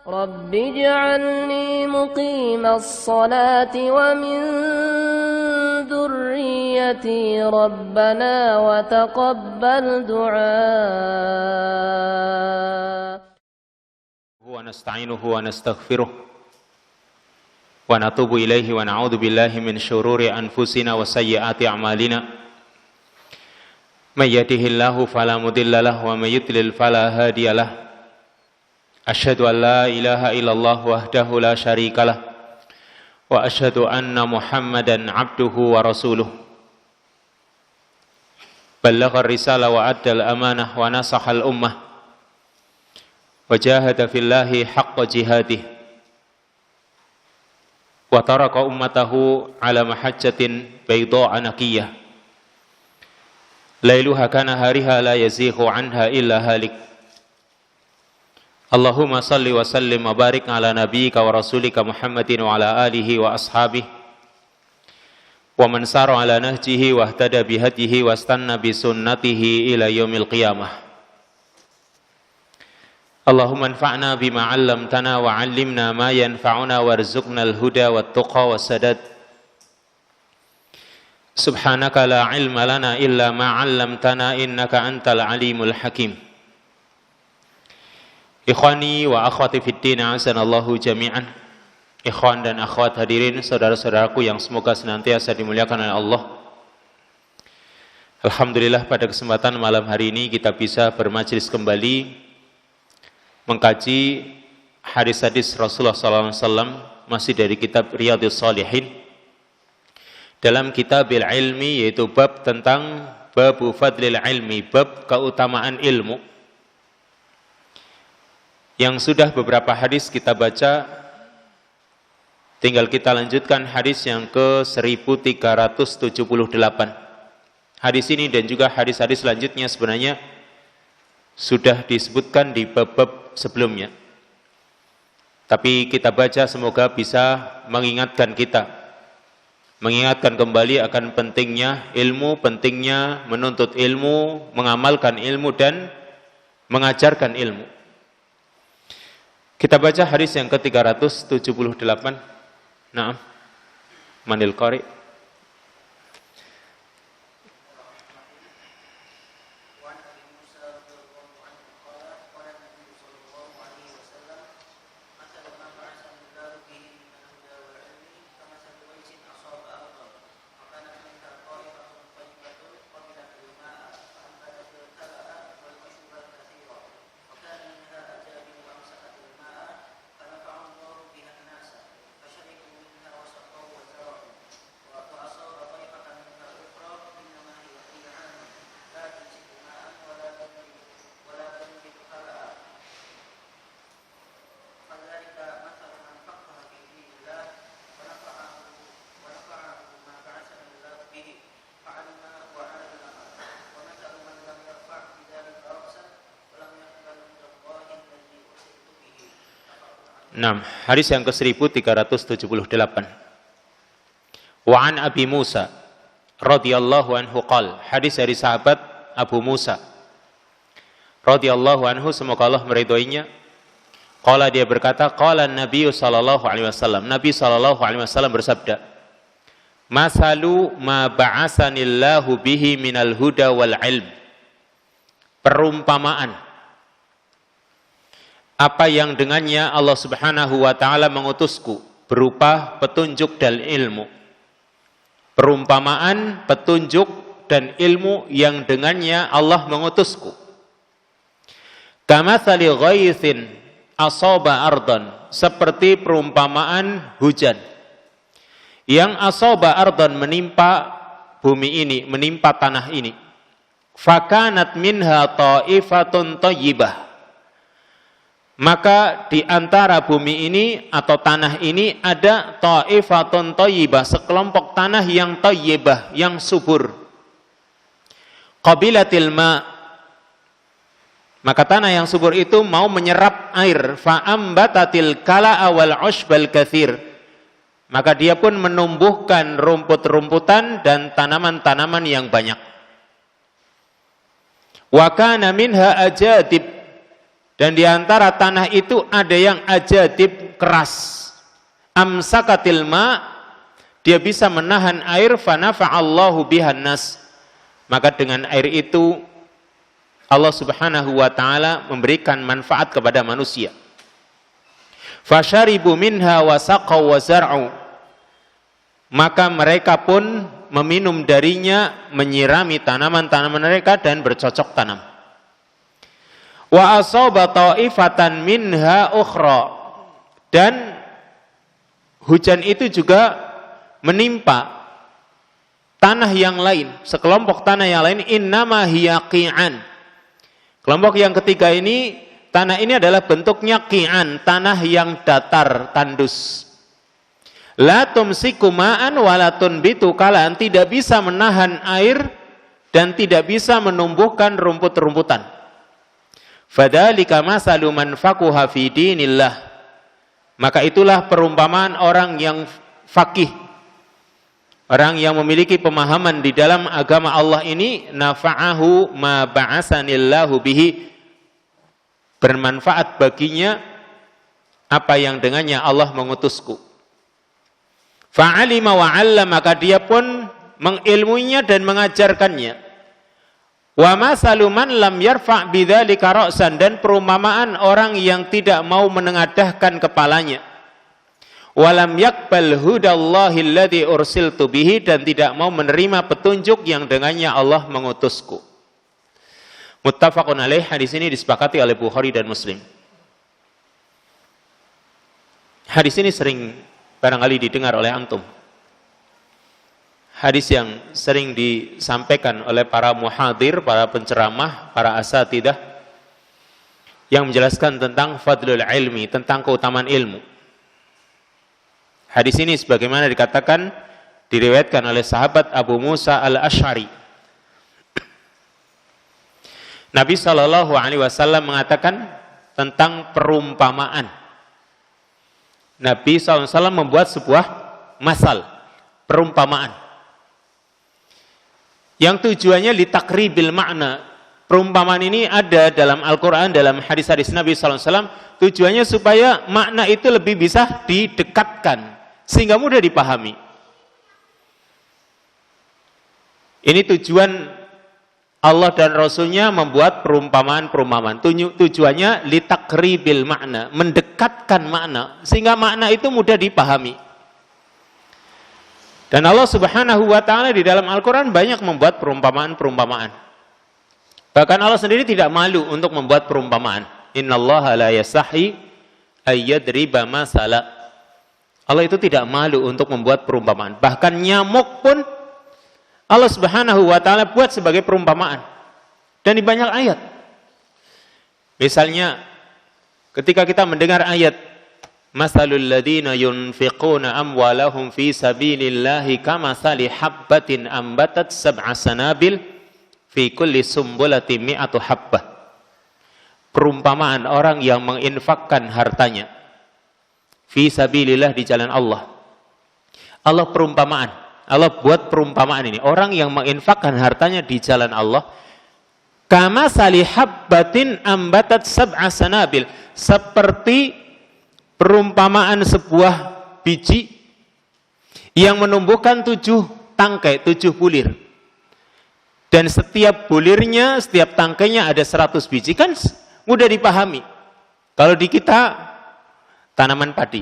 رب اجعلني مقيم الصلاة ومن ذريتي ربنا وتقبل دعاء ونستعينه ونستغفره ونتوب إليه ونعوذ بالله من شرور أنفسنا وسيئات أعمالنا من يهده الله فلا مضل له ومن يضلل فلا هادي له أشهد أن لا إله إلا الله وحده لا شريك له وأشهد أن محمدا عبده ورسوله بلغ الرسالة وأدى الأمانة ونصح الأمة وجاهد في الله حق جهاده وترك أمته على محجة بيضاء نقية ليلها كنهارها لا يزيغ عنها إلا هالك اللهم صل وسلم وبارك على نبيك ورسولك محمد وعلى آله وأصحابه ومن سار على نهجه واهتدى بهديه واستنى بسنته إلى يوم القيامة اللهم انفعنا بما علمتنا وعلمنا ما ينفعنا وارزقنا الهدى والتقى والسداد سبحانك لا علم لنا إلا ما علمتنا إنك أنت العليم الحكيم Ikhwani wa akhwati fiddin azanallahu jami'an. Ikhwan dan akhwat hadirin, saudara-saudaraku yang semoga senantiasa dimuliakan oleh Allah. Alhamdulillah pada kesempatan malam hari ini kita bisa bermajlis kembali mengkaji hadis-hadis Rasulullah SAW masih dari kitab Riyadhus Shalihin dalam kitabil ilmi, yaitu bab tentang babu fadlil ilmi, bab keutamaan ilmu. Yang sudah beberapa hadis kita baca, tinggal kita lanjutkan hadis yang ke 1378. Hadis ini dan juga hadis-hadis selanjutnya sebenarnya sudah disebutkan di bab-bab sebelumnya. Tapi kita baca semoga bisa mengingatkan kita, mengingatkan kembali akan pentingnya ilmu, pentingnya menuntut ilmu, mengamalkan ilmu dan mengajarkan ilmu. Kita baca hadis yang ke-378. Naam. Manil qari. Hadis yang ke-1378. Wa an Abi Musa radhiyallahu anhu qala, hadis dari sahabat Abu Musa radhiyallahu anhu, semoga Allah meridhoinya. Qala, dia berkata, qala Nabi sallallahu alaihi wasallam, Nabi sallallahu alaihi wasallam bersabda, masalu ma ba'asanillahu bihi minal huda wal ilm, perumpamaan apa yang dengannya Allah Subhanahu wa taala mengutusku berupa petunjuk dan ilmu. Perumpamaan, petunjuk dan ilmu yang dengannya Allah mengutusku. Kamatsali ghaitsin asaba ardan, seperti perumpamaan hujan yang asaba ardan, menimpa bumi ini, menimpa tanah ini. Fakanat minha ta'ifatun thayyibah, maka di antara bumi ini atau tanah ini ada ta'ifatun thayyibah, sekelompok tanah yang thayyibah, yang subur. Qabilatil ma, maka tanah yang subur itu mau menyerap air. Fa'ambatatil kala'a wal ushbal katsir, maka dia pun menumbuhkan rumput-rumputan dan tanaman-tanaman yang banyak. Wa kana minha ajadib, Dan di antara tanah itu ada yang ajadib keras. Amsakatil ma, dia bisa menahan air, fanafa'allahu bihan nas. Maka dengan air itu Allah Subhanahu wa taala memberikan manfaat kepada manusia. Fasharibu minha wa saqaw wa zar'u. Maka mereka pun meminum darinya, menyirami tanaman-tanaman mereka dan bercocok tanam. Wa asaba ta'ifatan minha ukhra, dan hujan itu juga menimpa tanah yang lain, sekelompok tanah yang lain. Innama hiya qi'an. Kelompok yang ketiga ini, tanah ini adalah bentuknya qi'an, tanah yang datar, tandus. La tumsiku ma'an wa la tunbitu kalan, tidak bisa menahan air dan tidak bisa menumbuhkan rumput-rumputan. Fadzalika masalu man faquha fi dinillah. Maka itulah perumpamaan orang yang faqih, orang yang memiliki pemahaman di dalam agama Allah ini. Nafa'ahu ma ba'asanillahu bihi, bermanfaat baginya apa yang dengannya Allah mengutusku. Fa'alima wa 'allama, maka dia pun mengilmuinya dan mengajarkannya. Wa masalu man lam yarfa' bidzalika ra'san, dan perumpamaan orang yang tidak mau menengadahkan kepalanya. Walam yaqbal hudallahi alladzi ursiltu bihi, dan tidak mau menerima petunjuk yang dengannya Allah mengutusku. Muttafaqun alaih. Hadis ini disepakati oleh Bukhari dan Muslim. Hadis ini sering barangkali didengar oleh antum. Hadis yang sering disampaikan oleh para muhadir, para penceramah, para asatidah, yang menjelaskan tentang fadlul ilmi, tentang keutamaan ilmu. Hadis ini sebagaimana dikatakan, diriwayatkan oleh sahabat Abu Musa al-Asy'ari. Nabi SAW mengatakan tentang perumpamaan. Nabi SAW membuat sebuah masal, perumpamaan, yang tujuannya litakribil makna. Perumpamaan ini ada dalam Al-Quran, dalam hadis-hadis Nabi SAW. Tujuannya supaya makna itu lebih bisa didekatkan, sehingga mudah dipahami. Ini tujuan Allah dan Rasulnya membuat perumpamaan-perumpamaan. Tujuannya litakribil makna, mendekatkan makna, sehingga makna itu mudah dipahami. Dan Allah Subhanahu wa ta'ala di dalam Al-Quran banyak membuat perumpamaan-perumpamaan. Bahkan Allah sendiri tidak malu untuk membuat perumpamaan. Innallaha la yastahi ayyadriba masala. Allah itu tidak malu untuk membuat perumpamaan. Bahkan nyamuk pun Allah Subhanahu wa ta'ala buat sebagai perumpamaan. Dan di banyak ayat. Misalnya ketika kita mendengar ayat Masalul ladina yunfiquna amwalahum fi sabilillahi kamathali habbatin ambatat sab'a sanabil fi kulli sumbulatin mi'atu habbah. Perumpamaan orang yang menginfakkan hartanya fi sabilillah, di jalan Allah. Allah perumpamaan. Allah buat perumpamaan ini. Orang yang menginfakkan hartanya di jalan Allah, kamathali habbatin ambatat sab'a sanabil, seperti perumpamaan sebuah biji yang menumbuhkan 7 tangkai, 7 bulir. Dan setiap bulirnya, setiap tangkainya ada 100 biji. Kan mudah dipahami. Kalau di kita, tanaman padi.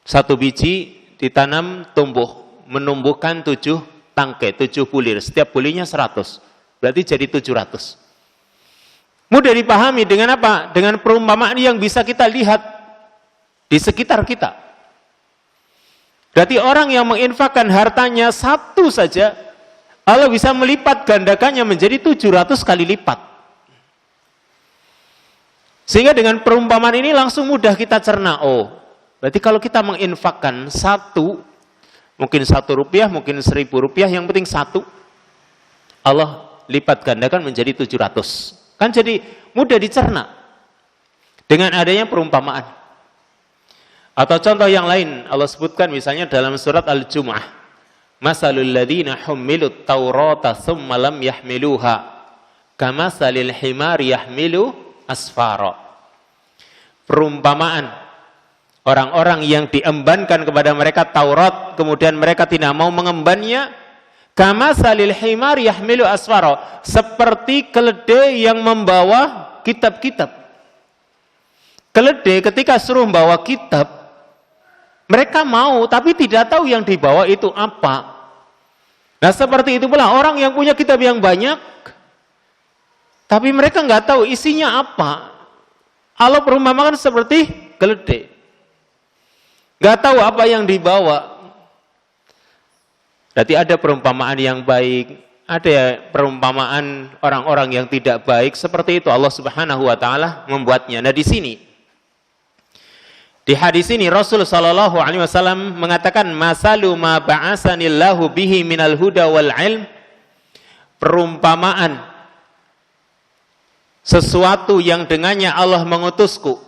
1 biji ditanam, tumbuh, menumbuhkan 7 tangkai, 7 bulir. Setiap bulirnya 100. Berarti jadi 700. Mudah dipahami dengan apa? Dengan perumpamaan yang bisa kita lihat di sekitar kita. Berarti orang yang menginfakkan hartanya 1 saja, Allah bisa melipat gandakannya menjadi 700 kali lipat. Sehingga dengan perumpamaan ini langsung mudah kita cerna. Oh, berarti kalau kita menginfakkan 1, mungkin 1 rupiah, mungkin 1000 rupiah, yang penting 1, Allah lipat gandakan menjadi 700. Kan jadi mudah dicerna dengan adanya perumpamaan. Atau contoh yang lain, Allah sebutkan misalnya dalam surat Al-Jumu'ah. Masalul ladina hummilut taurata thumma lam yahmiluha kamasalil himari yahmilu asfara. Perumpamaan orang-orang yang diembankan kepada mereka Taurat, kemudian mereka tidak mau mengembannya, kama salil himar yahmilu asfara, seperti keledai yang membawa kitab-kitab. Keledai ketika suruh membawa kitab, mereka mau, tapi tidak tahu yang dibawa itu apa. Nah seperti itu pula orang yang punya kitab yang banyak, tapi mereka nggak tahu isinya apa. Allah perumpamakan seperti keledai, nggak tahu apa yang dibawa. Berarti ada perumpamaan yang baik, ada perumpamaan orang-orang yang tidak baik. Seperti itu Allah Subhanahu wa taala membuatnya. Nah di sini, di hadis ini Rasul sallallahu alaihi wasallam mengatakan masalu ma ba'asanillahu bihi minal huda wal ilm, perumpamaan sesuatu yang dengannya Allah mengutusku,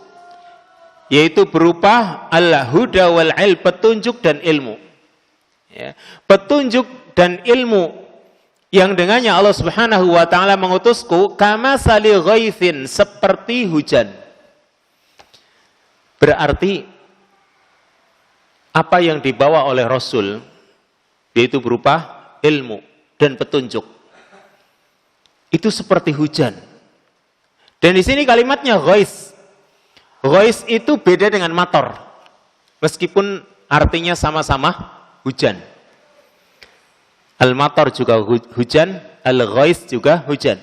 yaitu berupa al-huda wal ilm, petunjuk dan ilmu. Ya, petunjuk dan ilmu yang dengannya Allah Subhanahu wa taala mengutusku, kama sali ghaithin, seperti hujan. Berarti apa yang dibawa oleh Rasul yaitu berupa ilmu dan petunjuk, itu seperti hujan. Dan di sini kalimatnya ghais. Ghais itu beda dengan matar, meskipun artinya sama-sama hujan. Al-matar juga hujan, al-ghais juga hujan.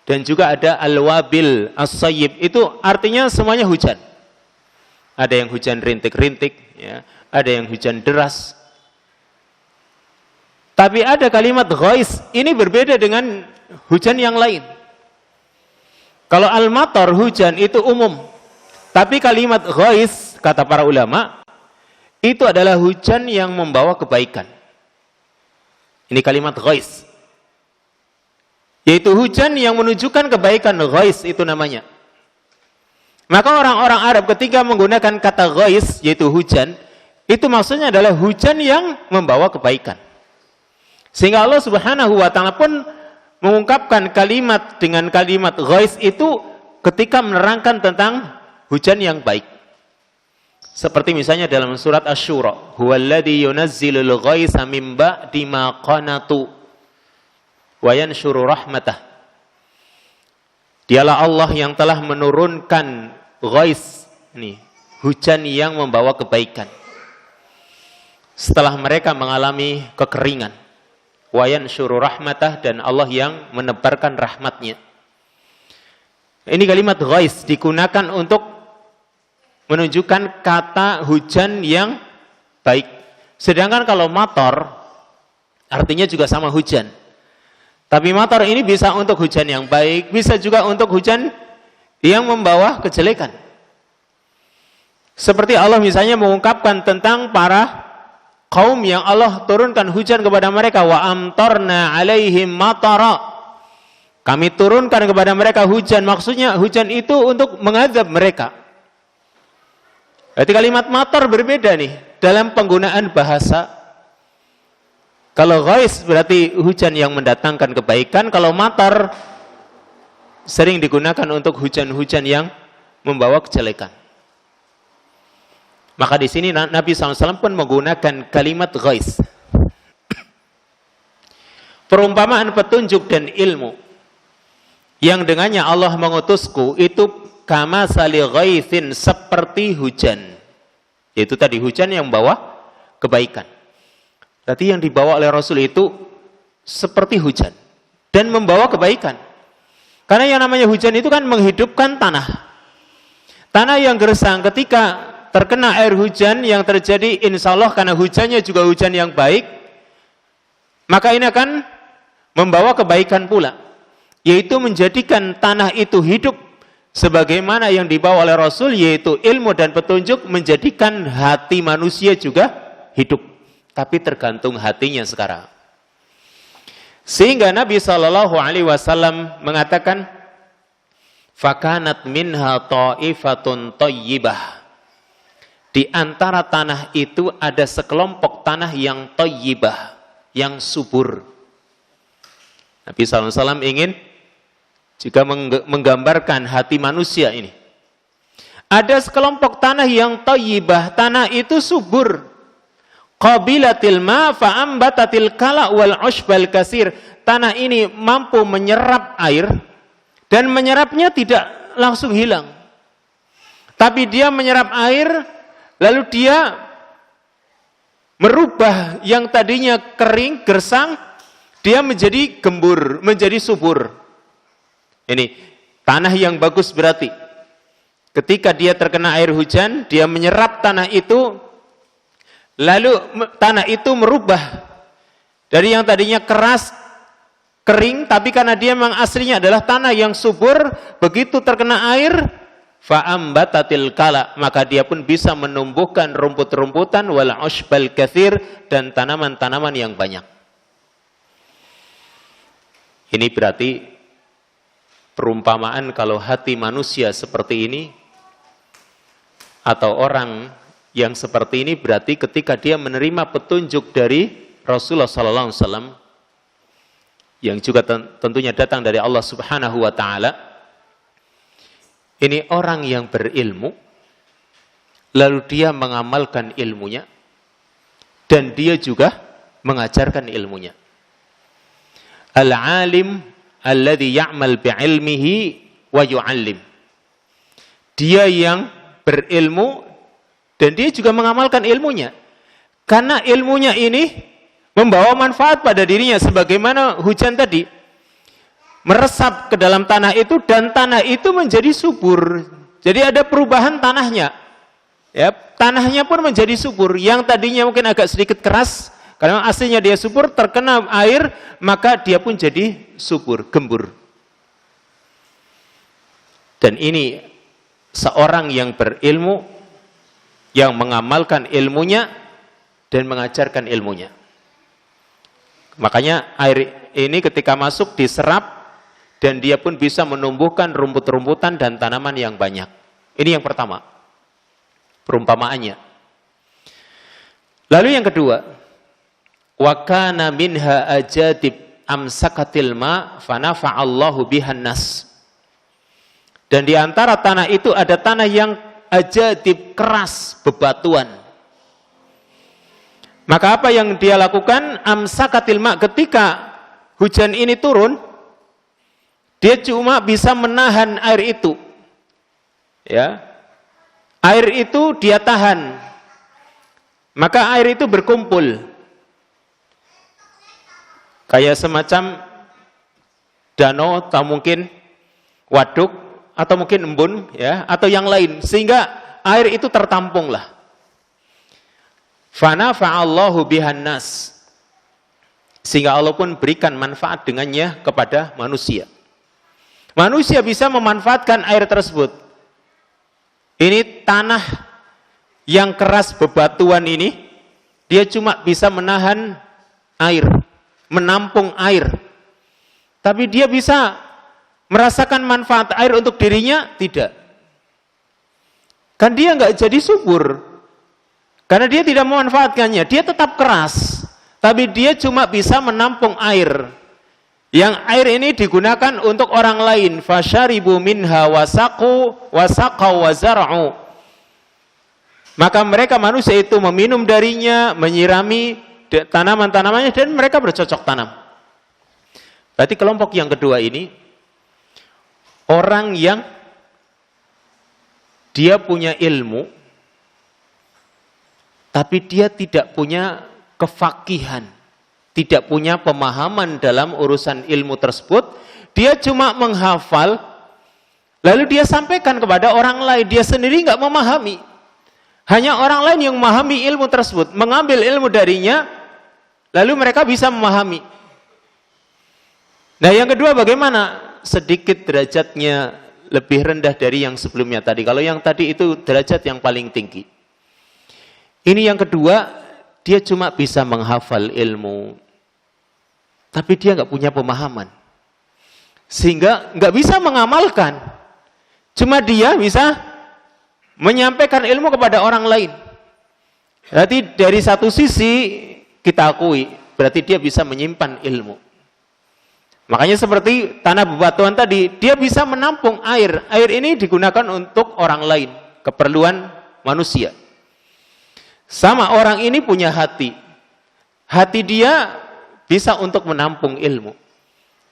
Dan juga ada al-wabil, as-sayyib, itu artinya semuanya hujan. Ada yang hujan rintik-rintik, ya, ada yang hujan deras. Tapi ada kalimat ghais, ini berbeda dengan hujan yang lain. Kalau al-matar hujan itu umum, tapi kalimat ghais kata para ulama itu adalah hujan yang membawa kebaikan. Ini kalimat ghais, yaitu hujan yang menunjukkan kebaikan. Ghais itu namanya. Maka orang-orang Arab ketika menggunakan kata ghais, yaitu hujan, itu maksudnya adalah hujan yang membawa kebaikan. Sehingga Allah Subhanahu wa taala pun mengungkapkan kalimat dengan kalimat ghais itu ketika menerangkan tentang hujan yang baik. Seperti misalnya dalam surat Asy-Syura, huwallazi yunazzilul ghaitsa min ba'di ma qanatu wa yanshuru rahmatah. Dialah Allah yang telah menurunkan ghais, ini hujan yang membawa kebaikan, setelah mereka mengalami kekeringan. Wa yanshuru rahmatah, dan Allah yang menebarkan rahmatnya. Ini kalimat ghais digunakan untuk menunjukkan kata hujan yang baik. Sedangkan kalau matar artinya juga sama hujan. Tapi matar ini bisa untuk hujan yang baik, bisa juga untuk hujan yang membawa kejelekan. Seperti Allah misalnya mengungkapkan tentang para kaum yang Allah turunkan hujan kepada mereka, wa amtarna alaihim matara. Kami turunkan kepada mereka hujan, maksudnya hujan itu untuk mengadab mereka. Berarti kalimat matar berbeda nih dalam penggunaan bahasa. Kalau ghais berarti hujan yang mendatangkan kebaikan, kalau matar sering digunakan untuk hujan-hujan yang membawa kejelekan. Maka di sini Nabi SAW pun menggunakan kalimat ghais. Perumpamaan petunjuk dan ilmu yang dengannya Allah mengutusku itu kama sali ghaithin, seperti hujan. Yaitu tadi hujan yang membawa kebaikan. Berarti yang dibawa oleh Rasul itu seperti hujan dan membawa kebaikan. Karena yang namanya hujan itu kan menghidupkan tanah. Tanah yang gersang ketika terkena air hujan yang terjadi, insya Allah karena hujannya juga hujan yang baik, maka ini akan membawa kebaikan pula, yaitu menjadikan tanah itu hidup sebagaimana yang dibawa oleh Rasul, yaitu ilmu dan petunjuk, menjadikan hati manusia juga hidup, tapi tergantung hatinya sekarang. Sehingga Nabi SAW mengatakan, fakanat minha ta'ifatun thayyibah. Di antara tanah itu ada sekelompok tanah yang thayyibah, yang subur. Nabi SAW ingin jika menggambarkan hati manusia ini. Ada sekelompok tanah yang thayyibah, tanah itu subur. Qabilatil ma fa'ambatatil kala wal ushbal kasir. Tanah ini mampu menyerap air dan menyerapnya tidak langsung hilang. Tapi dia menyerap air lalu dia merubah yang tadinya kering, gersang, dia menjadi gembur, menjadi subur. Ini tanah yang bagus berarti. Ketika dia terkena air hujan, dia menyerap tanah itu, lalu tanah itu merubah dari yang tadinya keras, kering, tapi karena dia memang aslinya adalah tanah yang subur, begitu terkena air, fa'ambatatil kala, maka dia pun bisa menumbuhkan rumput-rumputan, wal ushbal katsir, dan tanaman-tanaman yang banyak. Ini berarti perumpamaan kalau hati manusia seperti ini, atau orang yang seperti ini, berarti ketika dia menerima petunjuk dari Rasulullah SAW, yang juga tentunya datang dari Allah Subhanahu wa Ta'ala, ini orang yang berilmu, lalu dia mengamalkan ilmunya, dan dia juga mengajarkan ilmunya. Al-alim alladhi ya'mal bi'ilmihi wa yu'allim. Dia yang berilmu dan dia juga mengamalkan ilmunya. Karena ilmunya ini membawa manfaat pada dirinya, sebagaimana hujan tadi meresap ke dalam tanah itu dan tanah itu menjadi subur. Jadi ada perubahan tanahnya. Ya, tanahnya pun menjadi subur. Yang tadinya mungkin agak sedikit keras, karena aslinya dia subur, terkena air, maka dia pun jadi subur, gembur. Dan ini seorang yang berilmu, yang mengamalkan ilmunya dan mengajarkan ilmunya. Makanya air ini ketika masuk diserap dan dia pun bisa menumbuhkan rumput-rumputan dan tanaman yang banyak. Ini yang pertama, perumpamaannya. Lalu yang kedua, wa kana minha ajadib amsakatil ma fanafa'allahu bihan nas. Dan di antara tanah itu ada tanah yang ajadib, keras, bebatuan. Maka apa yang dia lakukan? Amsakatil ma, ketika hujan ini turun, dia cuma bisa menahan air itu. Ya. Air itu dia tahan. Maka air itu berkumpul. Kayak semacam danau atau mungkin waduk, atau mungkin embun, ya, atau yang lain, sehingga air itu tertampunglah. Fanafa'allahu bihan nas, sehingga Allah pun berikan manfaat dengannya kepada manusia. Manusia bisa memanfaatkan air tersebut. Ini tanah yang keras bebatuan ini, dia cuma bisa menahan air, menampung air, tapi dia bisa merasakan manfaat air untuk dirinya? Tidak. Kan dia nggak jadi subur. Karena dia tidak memanfaatkannya. Dia tetap keras. Tapi dia cuma bisa menampung air. Yang air ini digunakan untuk orang lain. Fasyaribu minha wasaqaw wazar'u. Maka mereka manusia itu meminum darinya, menyirami tanaman-tanamannya, dan mereka bercocok tanam. Berarti kelompok yang kedua ini, orang yang dia punya ilmu, tapi dia tidak punya kefakihan, tidak punya pemahaman dalam urusan ilmu tersebut. Dia cuma menghafal, lalu dia sampaikan kepada orang lain. Dia sendiri nggak memahami. Hanya orang lain yang memahami ilmu tersebut, mengambil ilmu darinya, lalu mereka bisa memahami. Nah, yang kedua bagaimana? Sedikit derajatnya lebih rendah dari yang sebelumnya tadi. Kalau yang tadi itu derajat yang paling tinggi. Ini yang kedua, dia cuma bisa menghafal ilmu, tapi dia nggak punya pemahaman, sehingga nggak bisa mengamalkan. Cuma dia bisa menyampaikan ilmu kepada orang lain. Berarti dari satu sisi kita akui, berarti dia bisa menyimpan ilmu. Makanya seperti tanah bebatuan tadi, dia bisa menampung air. Air ini digunakan untuk orang lain, keperluan manusia. Sama orang ini punya hati. Hati dia bisa untuk menampung ilmu.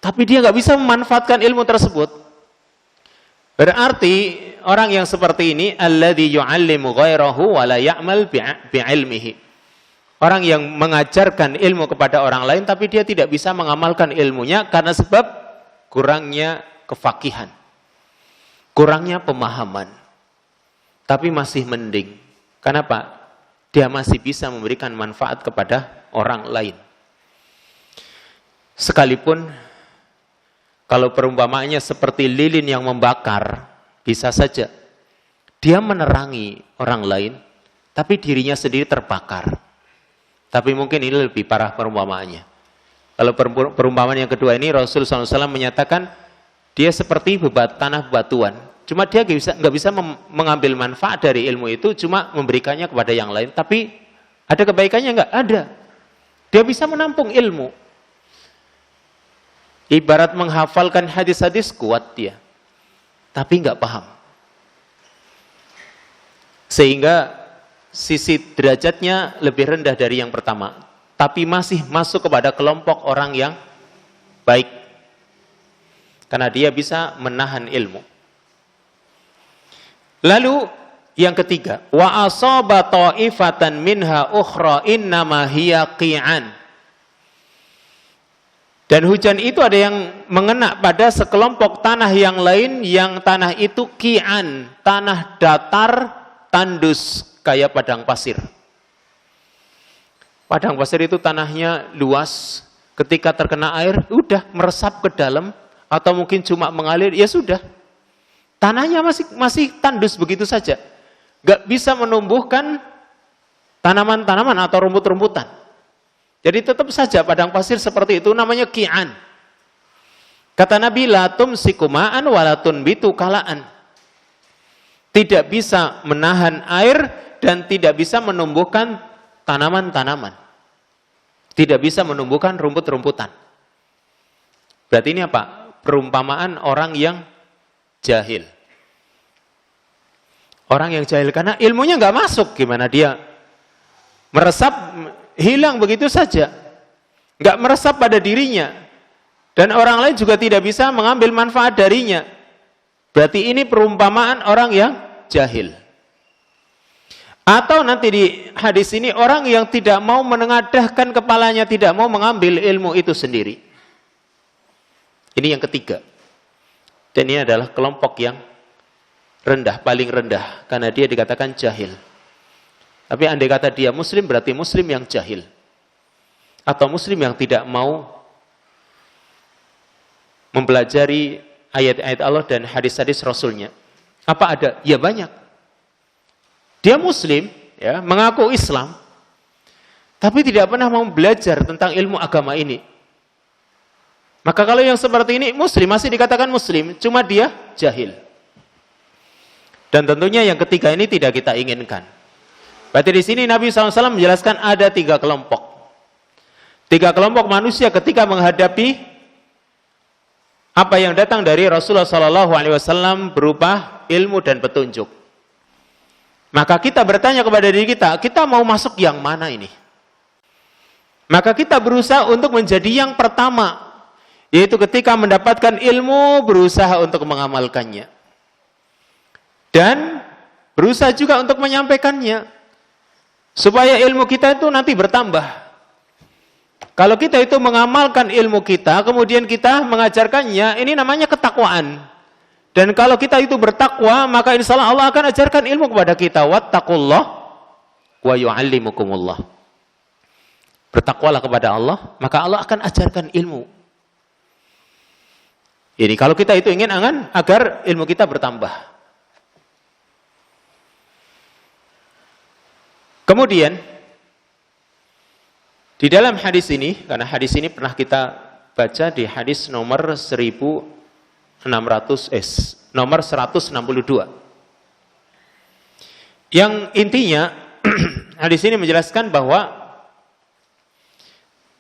Tapi dia nggak bisa memanfaatkan ilmu tersebut. Berarti orang yang seperti ini, alladzi yu'allimu ghairahu wa la ya'mal bi'ilmihi. Orang yang mengajarkan ilmu kepada orang lain tapi dia tidak bisa mengamalkan ilmunya karena sebab kurangnya kefakihan, kurangnya pemahaman. Tapi masih mending. Kenapa? Dia masih bisa memberikan manfaat kepada orang lain. Sekalipun kalau perumpamaannya seperti lilin yang membakar, bisa saja dia menerangi orang lain tapi dirinya sendiri terbakar. Tapi mungkin ini lebih parah perumpamaannya. Kalau perumpamaan yang kedua ini, Rasulullah SAW menyatakan dia seperti tanah bebatuan. Cuma dia nggak bisa mengambil manfaat dari ilmu itu, cuma memberikannya kepada yang lain. Tapi ada kebaikannya nggak? Ada. Dia bisa menampung ilmu. Ibarat menghafalkan hadis-hadis, kuat dia. Tapi nggak paham. Sehingga sisi derajatnya lebih rendah dari yang pertama, tapi masih masuk kepada kelompok orang yang baik karena dia bisa menahan ilmu. Lalu yang ketiga, wa asaba ta'ifatan minha ukhra innama hiya qi'an. Dan hujan itu ada yang mengena pada sekelompok tanah yang lain, yang tanah itu qi'an, tanah datar, tandus, kayak padang pasir. Padang pasir itu tanahnya luas, ketika terkena air, udah meresap ke dalam, atau mungkin cuma mengalir, ya sudah. Tanahnya masih tandus begitu saja. Gak bisa menumbuhkan tanaman-tanaman atau rumput-rumputan. Jadi tetap saja padang pasir seperti itu, namanya qi'an. Kata Nabi, la tumsiku ma'an wa la tunbitu kalaan. Tidak bisa menahan air, dan tidak bisa menumbuhkan tanaman-tanaman. Tidak bisa menumbuhkan rumput-rumputan. Berarti ini apa? Perumpamaan orang yang jahil. Orang yang jahil karena ilmunya nggak masuk. Gimana dia meresap, hilang begitu saja. Nggak meresap pada dirinya. Dan orang lain juga tidak bisa mengambil manfaat darinya. Berarti ini perumpamaan orang yang jahil. Atau nanti di hadis ini orang yang tidak mau menengadahkan kepalanya, tidak mau mengambil ilmu itu sendiri. Ini yang ketiga. Dan ini adalah kelompok yang rendah, paling rendah. Karena dia dikatakan jahil. Tapi andai kata dia muslim, berarti muslim yang jahil. Atau muslim yang tidak mau mempelajari ayat-ayat Allah dan hadis-hadis Rasulnya. Apa ada? Ya banyak. Dia muslim, ya, mengaku Islam, tapi tidak pernah mau belajar tentang ilmu agama ini. Maka kalau yang seperti ini muslim, masih dikatakan muslim, cuma dia jahil. Dan tentunya yang ketiga ini tidak kita inginkan. Berarti di sini Nabi SAW menjelaskan ada 3 kelompok. 3 kelompok manusia ketika menghadapi apa yang datang dari Rasulullah SAW berupa ilmu dan petunjuk. Maka kita bertanya kepada diri kita mau masuk yang mana ini? Maka kita berusaha untuk menjadi yang pertama, yaitu ketika mendapatkan ilmu, berusaha untuk mengamalkannya. Dan berusaha juga untuk menyampaikannya. Supaya ilmu kita itu nanti bertambah. Kalau kita itu mengamalkan ilmu kita, kemudian kita mengajarkannya, ini namanya ketakwaan. Dan kalau kita itu bertakwa, maka insya Allah akan ajarkan ilmu kepada kita. Wattaqullah wa yu'allimukumullah. Bertakwalah kepada Allah, maka Allah akan ajarkan ilmu. Ini kalau kita itu ingin agar ilmu kita bertambah. Kemudian, di dalam hadis ini, karena hadis ini pernah kita baca di hadis nomor 162. Yang intinya hadis ini menjelaskan bahwa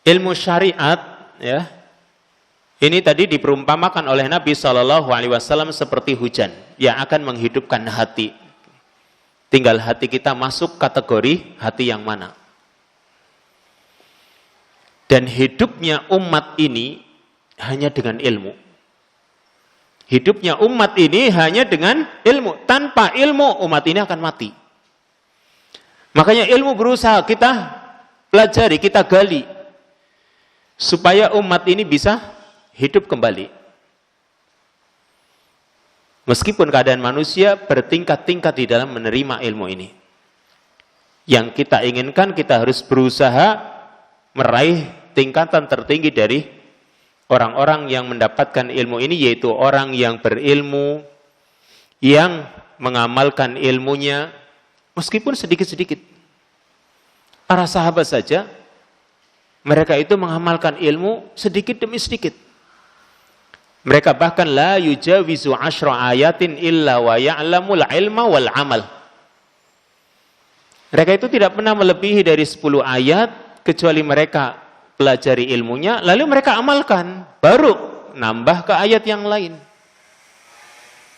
ilmu syariat, ya, Ini tadi diperumpamakan oleh Nabi SAW seperti hujan yang akan menghidupkan hati. Tinggal hati kita masuk kategori hati yang mana. Dan hidupnya umat ini hanya dengan ilmu. Hidupnya umat ini hanya dengan ilmu. Tanpa ilmu umat ini akan mati. Makanya ilmu berusaha kita pelajari, kita gali. Supaya umat ini bisa hidup kembali. Meskipun keadaan manusia bertingkat-tingkat di dalam menerima ilmu ini. Yang kita inginkan, kita harus berusaha meraih tingkatan tertinggi dari orang-orang yang mendapatkan ilmu ini, yaitu orang yang berilmu, yang mengamalkan ilmunya, meskipun sedikit-sedikit. Para sahabat saja, mereka itu mengamalkan ilmu sedikit demi sedikit. Mereka bahkan la yujawizu 10 ayatin illa wa ya'lamul ilma wal amal. Mereka itu tidak pernah melebihi dari 10 ayat kecuali mereka pelajari ilmunya, lalu mereka amalkan, baru nambah ke ayat yang lain.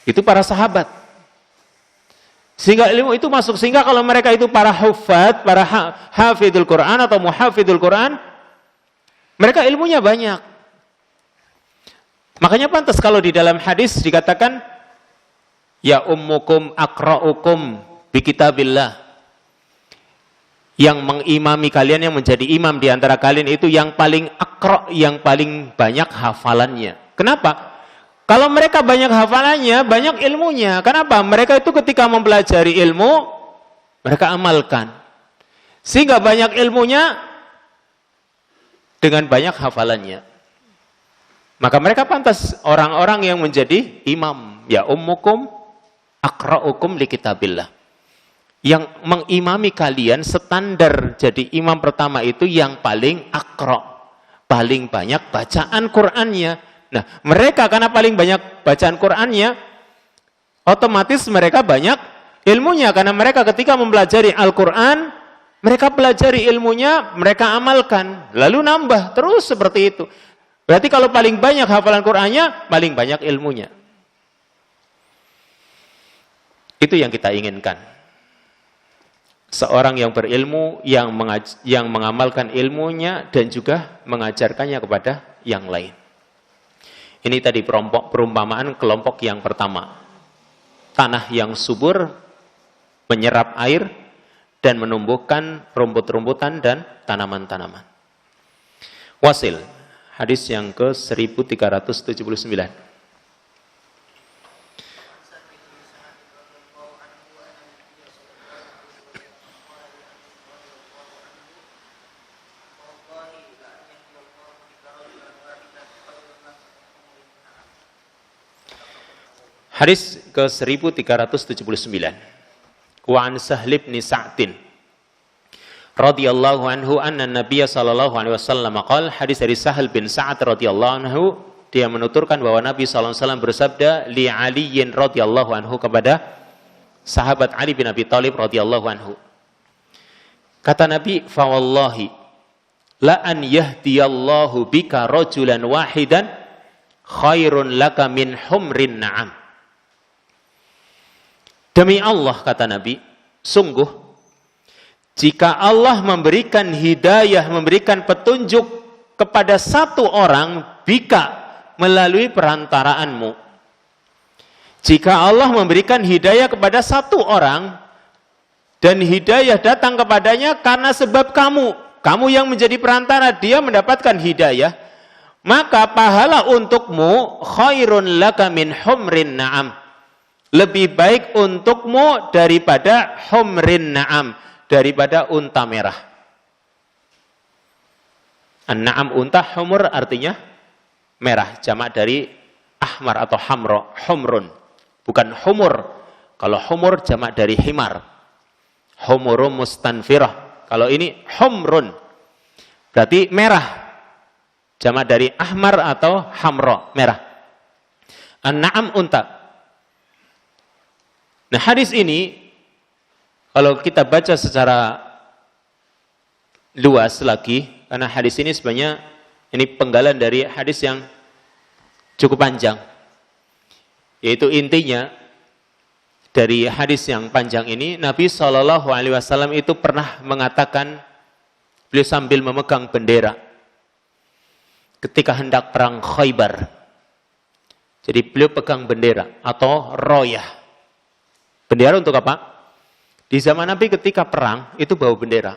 Itu para sahabat. Sehingga ilmu itu masuk, sehingga kalau mereka itu para hufad, para hafidul Quran atau muhafidul Quran, mereka ilmunya banyak. Makanya pantas kalau di dalam hadis dikatakan, ya ummukum aqra'ukum bi kitabillah. Yang mengimami kalian, yang menjadi imam di antara kalian itu yang paling aqra', yang paling banyak hafalannya. Kenapa? Kalau mereka banyak hafalannya, banyak ilmunya. Kenapa? Mereka itu ketika mempelajari ilmu, mereka amalkan. Sehingga banyak ilmunya dengan banyak hafalannya. Maka mereka pantas orang-orang yang menjadi imam. Ya ummukum aqra'ukum li kitabillah. Yang mengimami kalian standar jadi imam pertama itu yang paling aqra', paling banyak bacaan Qur'annya. Nah, mereka karena paling banyak bacaan Qur'annya, otomatis mereka banyak ilmunya. Karena mereka ketika mempelajari Al-Quran, mereka pelajari ilmunya, mereka amalkan, lalu nambah, terus seperti itu. Berarti kalau paling banyak hafalan Qur'annya, paling banyak ilmunya. Itu yang kita inginkan. Seorang yang berilmu, yang mengamalkan ilmunya, dan juga mengajarkannya kepada yang lain. Ini tadi perumpamaan kelompok yang pertama. Tanah yang subur, menyerap air, dan menumbuhkan rumput-rumputan dan tanaman-tanaman. Wasil, hadis yang ke 1379. Hadis ke 1379. Wa an Sahl bin Sa'din radhiyallahu anhu anna Nabiy sallallahu alaihi wasallam qala, hadis dari Sahl bin Sa'ad radhiyallahu anhu, dia menuturkan bahwa Nabi sallallahu alaihi wasallam bersabda li Aliyin radhiyallahu anhu, kepada sahabat Ali bin Abi Thalib radhiyallahu anhu. Kata Nabi, fa wallahi la an yahdiyallahu bika rajulan wahidan khairun laka min humrin na'am. Demi Allah, kata Nabi, sungguh jika Allah memberikan hidayah, memberikan petunjuk kepada satu orang, bika, melalui perantaraanmu. Jika Allah memberikan hidayah kepada satu orang, dan hidayah datang kepadanya karena sebab kamu yang menjadi perantara, dia mendapatkan hidayah, maka pahala untukmu khairun laka min humrin na'am. Lebih baik untukmu daripada humrin na'am, daripada unta merah. An-na'am unta, humur artinya merah, jamak dari ahmar atau hamro, humrun. Bukan humur. Kalau humur jamak dari himar. Humurum mustanfirah. Kalau ini humrun, berarti merah. Jamak dari ahmar atau hamro, merah. An-na'am unta. Nah, hadis ini kalau kita baca secara luas lagi, karena hadis ini sebenarnya ini penggalan dari hadis yang cukup panjang. Yaitu intinya dari hadis yang panjang ini, Nabi SAW itu pernah mengatakan, beliau sambil memegang bendera ketika hendak perang Khaybar. Jadi beliau pegang bendera atau royah. Bendera untuk apa? Di zaman Nabi ketika perang itu bawa bendera.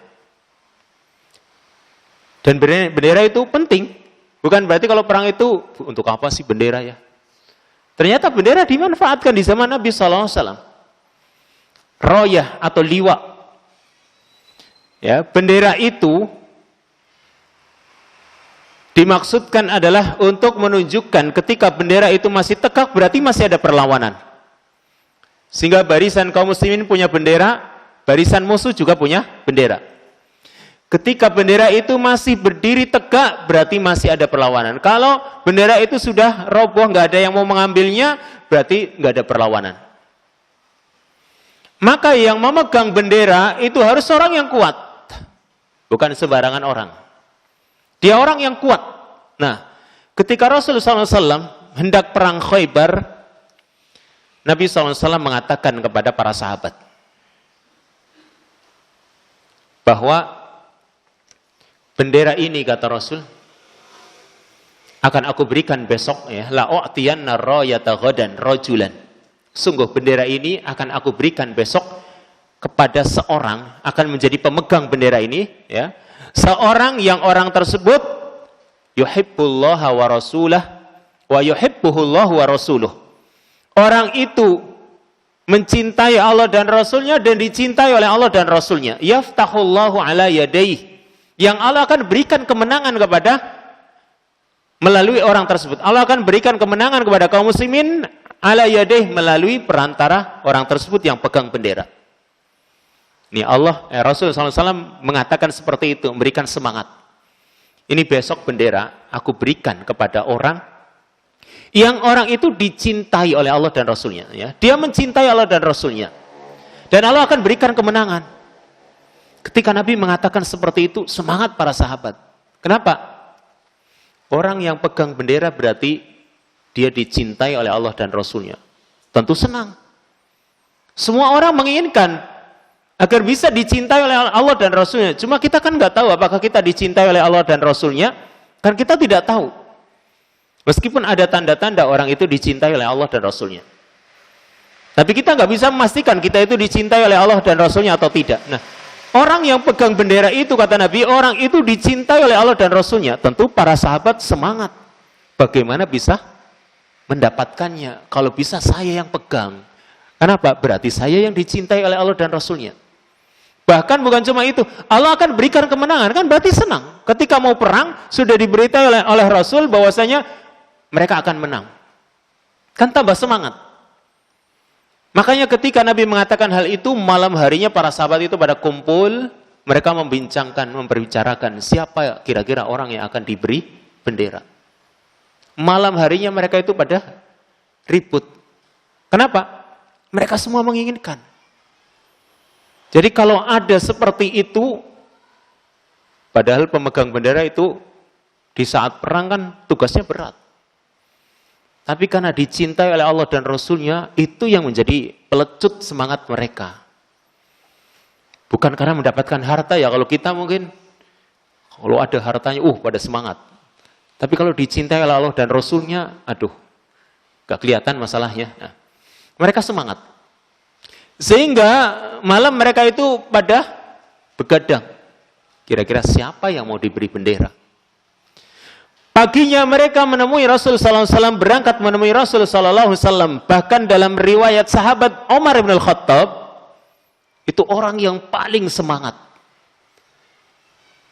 Dan bendera itu penting. Bukan berarti kalau perang itu untuk apa sih bendera ya? Ternyata bendera dimanfaatkan di zaman Nabi SAW. Royah atau liwa. Ya, bendera itu dimaksudkan adalah untuk menunjukkan ketika bendera itu masih tegak berarti masih ada perlawanan. Sehingga barisan kaum muslimin punya bendera, barisan musuh juga punya bendera. Ketika bendera itu masih berdiri tegak, berarti masih ada perlawanan. Kalau bendera itu sudah roboh, nggak ada yang mau mengambilnya, berarti nggak ada perlawanan. Maka yang memegang bendera itu harus orang yang kuat. Bukan sembarangan orang. Dia orang yang kuat. Nah, ketika Rasulullah SAW hendak perang Khaybar, Nabi SAW mengatakan kepada para sahabat bahwa bendera ini, kata Rasul, akan aku berikan besok, ya, la u'tiyanna rayata ghadan rajulan. Sungguh bendera ini akan aku berikan besok kepada seorang, akan menjadi pemegang bendera ini, ya. Seorang yang orang tersebut yuhibbullaha wa rasulah wa yuhibbuhullahu wa rasuluh. Orang itu mencintai Allah dan Rasulnya dan dicintai oleh Allah dan Rasulnya. Yaftahullahu ala yadayhi. Yang Allah akan berikan kemenangan kepada melalui orang tersebut. Allah akan berikan kemenangan kepada kaum muslimin ala yadih melalui perantara orang tersebut yang pegang bendera. Ini Rasulullah SAW mengatakan seperti itu, memberikan semangat. Ini besok bendera aku berikan kepada orang yang orang itu dicintai oleh Allah dan Rasulnya. Ya. Dia mencintai Allah dan Rasulnya. Dan Allah akan berikan kemenangan. Ketika Nabi mengatakan seperti itu, semangat para sahabat. Kenapa? Orang yang pegang bendera berarti dia dicintai oleh Allah dan Rasulnya. Tentu senang. Semua orang menginginkan agar bisa dicintai oleh Allah dan Rasulnya. Cuma kita kan nggak tahu apakah kita dicintai oleh Allah dan Rasulnya. Kan kita tidak tahu. Meskipun ada tanda-tanda orang itu dicintai oleh Allah dan Rasulnya. Tapi kita nggak bisa memastikan kita itu dicintai oleh Allah dan Rasulnya atau tidak. Nah, orang yang pegang bendera itu, kata Nabi, orang itu dicintai oleh Allah dan Rasulnya. Tentu para sahabat semangat. Bagaimana bisa mendapatkannya? Kalau bisa saya yang pegang. Kenapa? Berarti saya yang dicintai oleh Allah dan Rasulnya. Bahkan bukan cuma itu, Allah akan berikan kemenangan. Kan berarti senang. Ketika mau perang, sudah diberitahu oleh Rasul bahwasanya mereka akan menang. Kan tambah semangat. Makanya ketika Nabi mengatakan hal itu, malam harinya para sahabat itu pada kumpul, mereka membincangkan, memperbicarakan siapa kira-kira orang yang akan diberi bendera. Malam harinya mereka itu pada ribut. Kenapa? Mereka semua menginginkan. Jadi kalau ada seperti itu, padahal pemegang bendera itu di saat perang kan tugasnya berat. Tapi karena dicintai oleh Allah dan Rasulnya, itu yang menjadi pelecut semangat mereka. Bukan karena mendapatkan harta ya, kalau kita mungkin, kalau ada hartanya, pada semangat. Tapi kalau dicintai oleh Allah dan Rasulnya, aduh, gak kelihatan masalahnya. Nah, mereka semangat. Sehingga malam mereka itu pada begadang. Kira-kira siapa yang mau diberi bendera? Paginya mereka menemui Rasul sallallahu alaihi wasallam, berangkat menemui Rasul sallallahu alaihi wasallam. Bahkan dalam riwayat sahabat Umar bin Al-Khattab, itu orang yang paling semangat.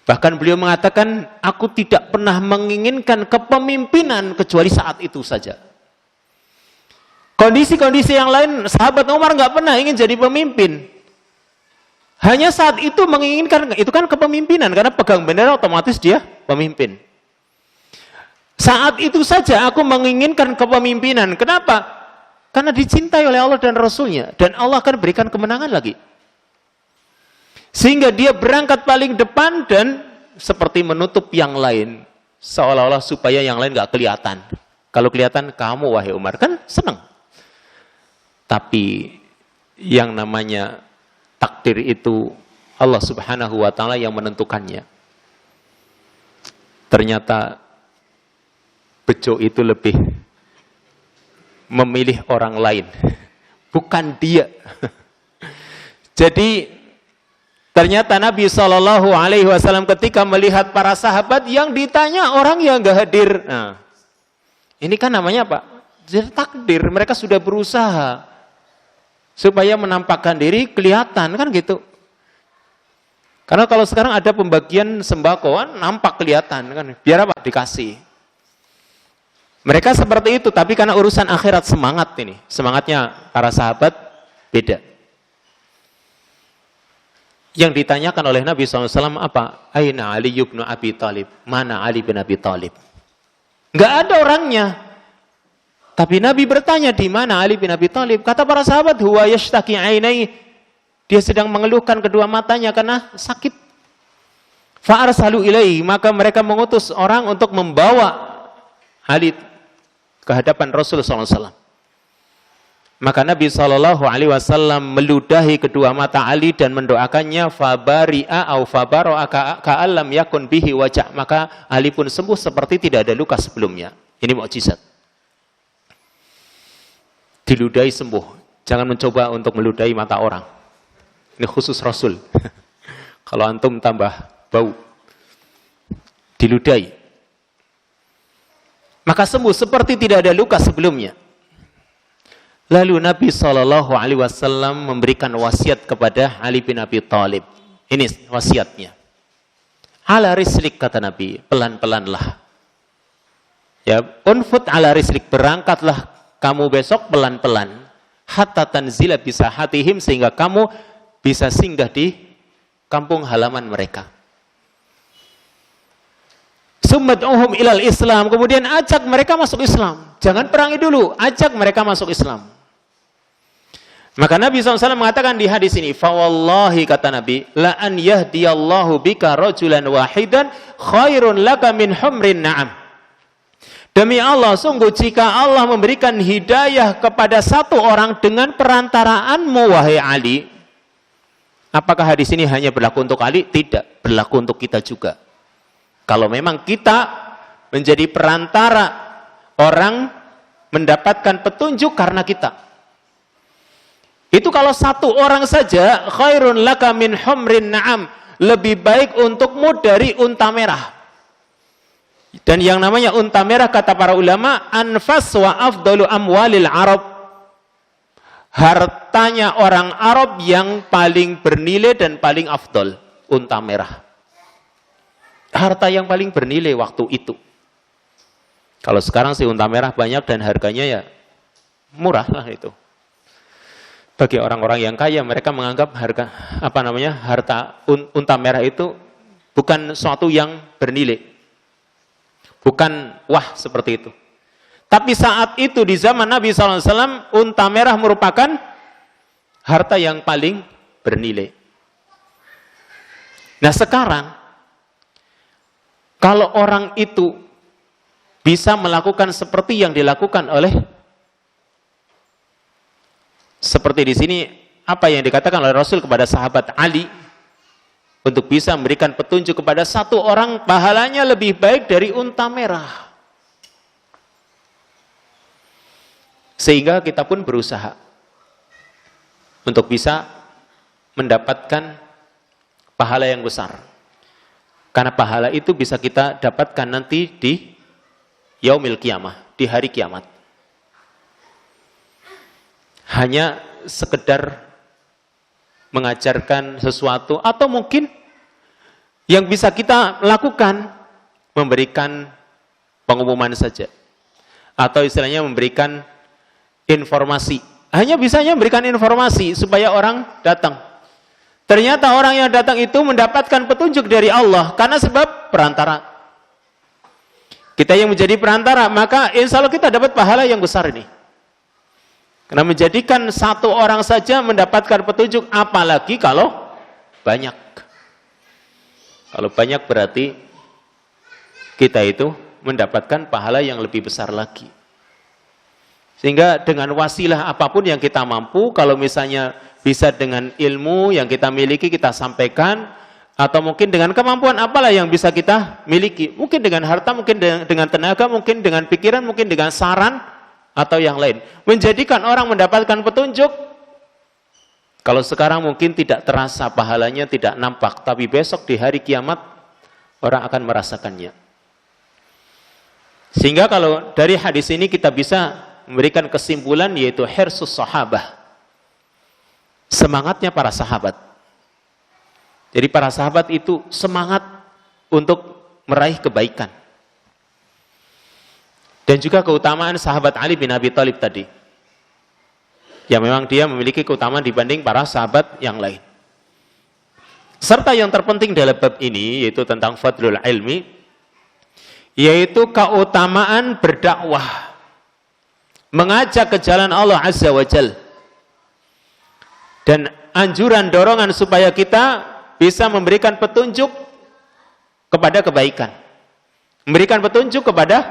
Bahkan beliau mengatakan, aku tidak pernah menginginkan kepemimpinan kecuali saat itu saja. Kondisi-kondisi yang lain, sahabat Umar nggak pernah ingin jadi pemimpin. Hanya saat itu menginginkan, itu kan kepemimpinan, karena pegang bendera otomatis dia pemimpin. Saat itu saja aku menginginkan kepemimpinan. Kenapa? Karena dicintai oleh Allah dan Rasulnya. Dan Allah akan berikan kemenangan lagi. Sehingga dia berangkat paling depan dan seperti menutup yang lain. Seolah-olah supaya yang lain nggak kelihatan. Kalau kelihatan kamu wahai Umar, kan senang. Tapi yang namanya takdir itu Allah Subhanahu wa taala yang menentukannya. Ternyata bejo itu lebih memilih orang lain, bukan dia. Jadi ternyata Nabi SAW ketika melihat para sahabat yang ditanya orang yang gak hadir. Nah, ini kan namanya apa? Jadi takdir, mereka sudah berusaha supaya menampakkan diri kelihatan, kan gitu. Karena kalau sekarang ada pembagian sembako, kan nampak kelihatan, kan? Biar apa? Dikasih. Mereka seperti itu, tapi karena urusan akhirat semangat ini. Semangatnya para sahabat beda. Yang ditanyakan oleh Nabi SAW apa? Aina Ali ibn Abi Thalib? Mana Ali bin Abi Thalib? Enggak ada orangnya. Tapi Nabi bertanya, di mana Ali bin Abi Thalib? Kata para sahabat, huwa yashtaki ainai. Dia sedang mengeluhkan kedua matanya karena sakit. Fa arsalu ilaihi, maka mereka mengutus orang untuk membawa Ali ke hadapan Rasulullah SAW. Maka Nabi SAW meludahi kedua mata Ali dan mendoakannya, fabari'a au fabaro'a ka'allam yakun bihi wajah. Maka Ali pun sembuh seperti tidak ada luka sebelumnya. Ini mukjizat. Diludahi sembuh. Jangan mencoba untuk meludahi mata orang. Ini khusus Rasul. Kalau antum tambah bau. Diludahi. Maka sembuh seperti tidak ada luka sebelumnya. Lalu Nabi SAW memberikan wasiat kepada Ali bin Abi Thalib. Ini wasiatnya. Ala rislik, kata Nabi, pelan-pelanlah. Ya, unfut ala rislik, berangkatlah kamu besok pelan-pelan. Hatta tanzila bisa hatihim, sehingga kamu bisa singgah di kampung halaman mereka. Summad'uhum ilal Islam, kemudian ajak mereka masuk Islam. Jangan perangi dulu, ajak mereka masuk Islam. Maka Nabi SAW mengatakan di hadis ini, fawallahi, kata Nabi, la an yahdiyallahu bika rajulan wahidan khairun laka min humrin na'am. Demi Allah, sungguh jika Allah memberikan hidayah kepada satu orang dengan perantaraanmu, wahai Ali. Apakah hadis ini hanya berlaku untuk Ali? Tidak, berlaku untuk kita juga. Kalau memang kita menjadi perantara orang mendapatkan petunjuk karena kita. Itu kalau satu orang saja, khairun laka min humrin na'am, lebih baik untukmu dari unta merah. Dan yang namanya unta merah, kata para ulama, anfas wa afdalu amwalil Arab. Hartanya orang Arab yang paling bernilai dan paling afdal, unta merah. Harta yang paling bernilai waktu itu. Kalau sekarang sih unta merah banyak dan harganya ya murah lah itu. Bagi orang-orang yang kaya, mereka menganggap harta unta merah itu bukan suatu yang bernilai. Bukan wah seperti itu. Tapi saat itu di zaman Nabi SAW, unta merah merupakan harta yang paling bernilai. Nah sekarang, kalau orang itu bisa melakukan seperti yang dilakukan oleh, seperti di sini, apa yang dikatakan oleh Rasul kepada sahabat Ali, untuk bisa memberikan petunjuk kepada satu orang, pahalanya lebih baik dari unta merah. Sehingga kita pun berusaha untuk bisa mendapatkan pahala yang besar. Karena pahala itu bisa kita dapatkan nanti di yaumil qiyamah, di hari kiamat. Hanya sekedar mengajarkan sesuatu, atau mungkin yang bisa kita lakukan memberikan pengumuman saja, atau istilahnya memberikan informasi. Hanya bisanya memberikan informasi supaya orang datang. Ternyata orang yang datang itu mendapatkan petunjuk dari Allah karena sebab perantara. Kita yang menjadi perantara, maka insya Allah kita dapat pahala yang besar ini. Karena menjadikan satu orang saja mendapatkan petunjuk, apalagi kalau banyak. Kalau banyak berarti kita itu mendapatkan pahala yang lebih besar lagi. Sehingga dengan wasilah apapun yang kita mampu, kalau misalnya bisa dengan ilmu yang kita miliki kita sampaikan, atau mungkin dengan kemampuan apalah yang bisa kita miliki. Mungkin dengan harta, mungkin dengan tenaga, mungkin dengan pikiran, mungkin dengan saran, atau yang lain. Menjadikan orang mendapatkan petunjuk. Kalau sekarang mungkin tidak terasa pahalanya, tidak nampak. Tapi besok di hari kiamat, orang akan merasakannya. Sehingga kalau dari hadis ini kita bisa memberikan kesimpulan, yaitu hirsus sahabah. Semangatnya para sahabat. Jadi para sahabat itu semangat untuk meraih kebaikan. Dan juga keutamaan sahabat Ali bin Abi Thalib tadi. Ya memang dia memiliki keutamaan dibanding para sahabat yang lain. Serta yang terpenting dalam bab ini, yaitu tentang fadlul ilmi, yaitu keutamaan berdakwah. Mengajak ke jalan Allah Azza wa Jal. Dan anjuran, dorongan supaya kita bisa memberikan petunjuk kepada kebaikan. Memberikan petunjuk kepada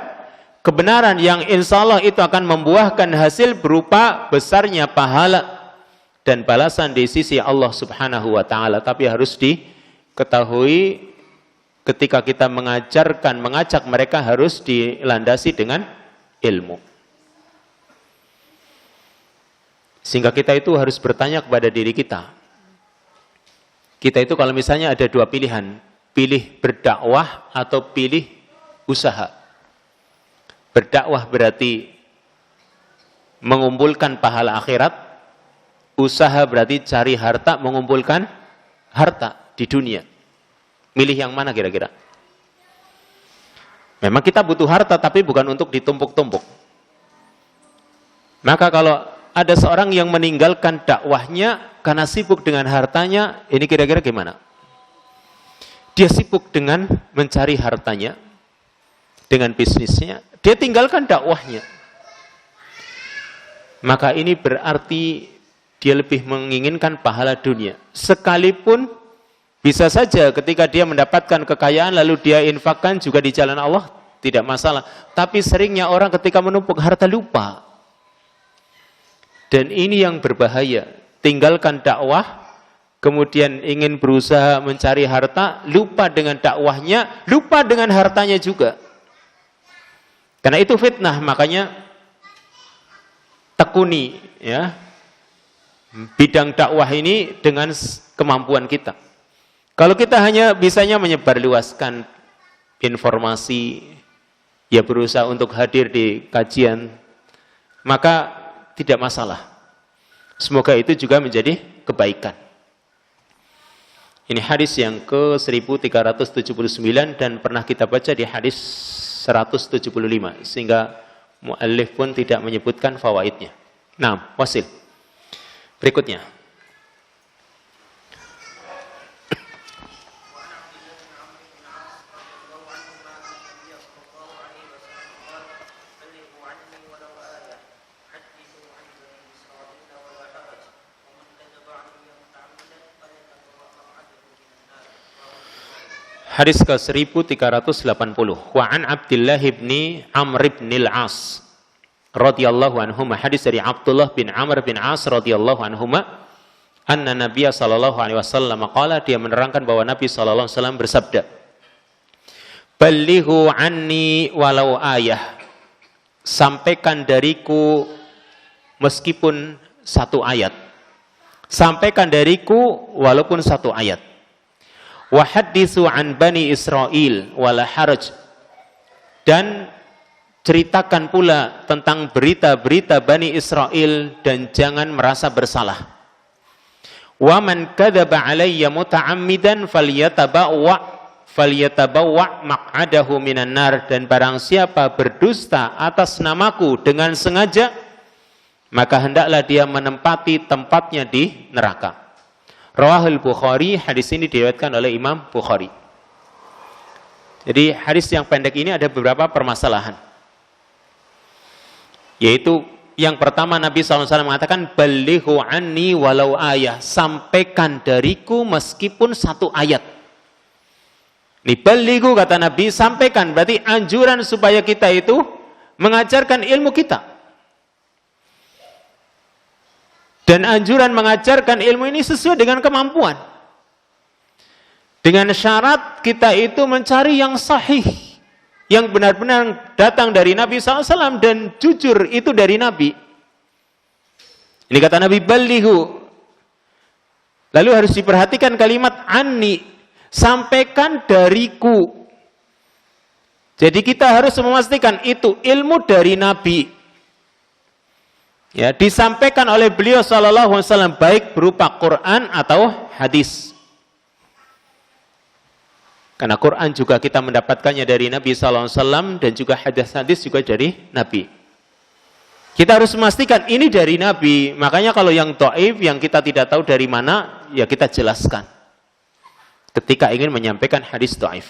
kebenaran yang insya Allah itu akan membuahkan hasil berupa besarnya pahala dan balasan di sisi Allah Subhanahu wa Ta'ala. Tapi harus diketahui ketika kita mengajak mereka harus dilandasi dengan ilmu. Sehingga kita itu harus bertanya kepada diri kita. Kita itu kalau misalnya ada dua pilihan, pilih berdakwah atau pilih usaha. Berdakwah berarti mengumpulkan pahala akhirat, usaha berarti cari harta, mengumpulkan harta di dunia. Milih yang mana kira-kira? Memang kita butuh harta, tapi bukan untuk ditumpuk-tumpuk. Maka kalau ada seorang yang meninggalkan dakwahnya karena sibuk dengan hartanya, ini kira-kira gimana? Dia sibuk dengan mencari hartanya, dengan bisnisnya, dia tinggalkan dakwahnya. Maka ini berarti dia lebih menginginkan pahala dunia. Sekalipun bisa saja ketika dia mendapatkan kekayaan lalu dia infakkan juga di jalan Allah, tidak masalah. Tapi seringnya orang ketika menumpuk harta lupa. Dan ini yang berbahaya. Tinggalkan dakwah, kemudian ingin berusaha mencari harta, lupa dengan dakwahnya, lupa dengan hartanya juga. Karena itu fitnah, makanya tekuni ya bidang dakwah ini dengan kemampuan kita. Kalau kita hanya bisanya menyebarluaskan informasi, ya berusaha untuk hadir di kajian, maka tidak masalah. Semoga itu juga menjadi kebaikan. Ini hadis yang ke-1379 dan pernah kita baca di hadis 175. Sehingga muallif pun tidak menyebutkan fawaidnya. Nah, wasil. Berikutnya. Hadis ke-1380. Wa an Abdullah bin Amr bin al-As radhiyallahu anhuma. Hadis dari Abdullah bin Amr bin As radhiyallahu anhuma, anna Nabiy sallallahu alaihi wasallam qala, dia menerangkan bahwa Nabi sallallahu alaihi wasallam bersabda, "Ballighu anni walau ayah." Sampaikan dariku meskipun satu ayat. Sampaikan dariku walaupun satu ayat. Wa haditsu an bani Israil wala haraj, dan ceritakan pula tentang berita-berita Bani Israel dan jangan merasa bersalah. Wa man kadzaba alayya muta'ammidan falyatabawwa maq'adahu minan nar, dan barang siapa berdusta atas namaku dengan sengaja, maka hendaklah dia menempati tempatnya di neraka. Rawahul Bukhari, hadis ini diriwayatkan oleh Imam Bukhari. Jadi hadis yang pendek ini ada beberapa permasalahan. Yaitu yang pertama, Nabi SAW mengatakan, "Ballighu anni walau ayah." Sampaikan dariku meskipun satu ayat. Nih, ballighu kata Nabi, sampaikan, berarti anjuran supaya kita itu mengajarkan ilmu kita. Dan anjuran mengajarkan ilmu ini sesuai dengan kemampuan. Dengan syarat kita itu mencari yang sahih, yang benar-benar datang dari Nabi SAW dan jujur itu dari Nabi. Ini kata Nabi, ballighu. Lalu harus diperhatikan kalimat anni, sampaikan dariku. Jadi kita harus memastikan itu ilmu dari Nabi. Ya, disampaikan oleh beliau sallallahu alaihi wasallam baik berupa Quran atau hadis. Karena Quran juga kita mendapatkannya dari Nabi sallallahu alaihi wasallam dan juga hadis-hadis juga dari Nabi. Kita harus memastikan ini dari Nabi. Makanya kalau yang dhaif yang kita tidak tahu dari mana, ya kita jelaskan. Ketika ingin menyampaikan hadis dhaif.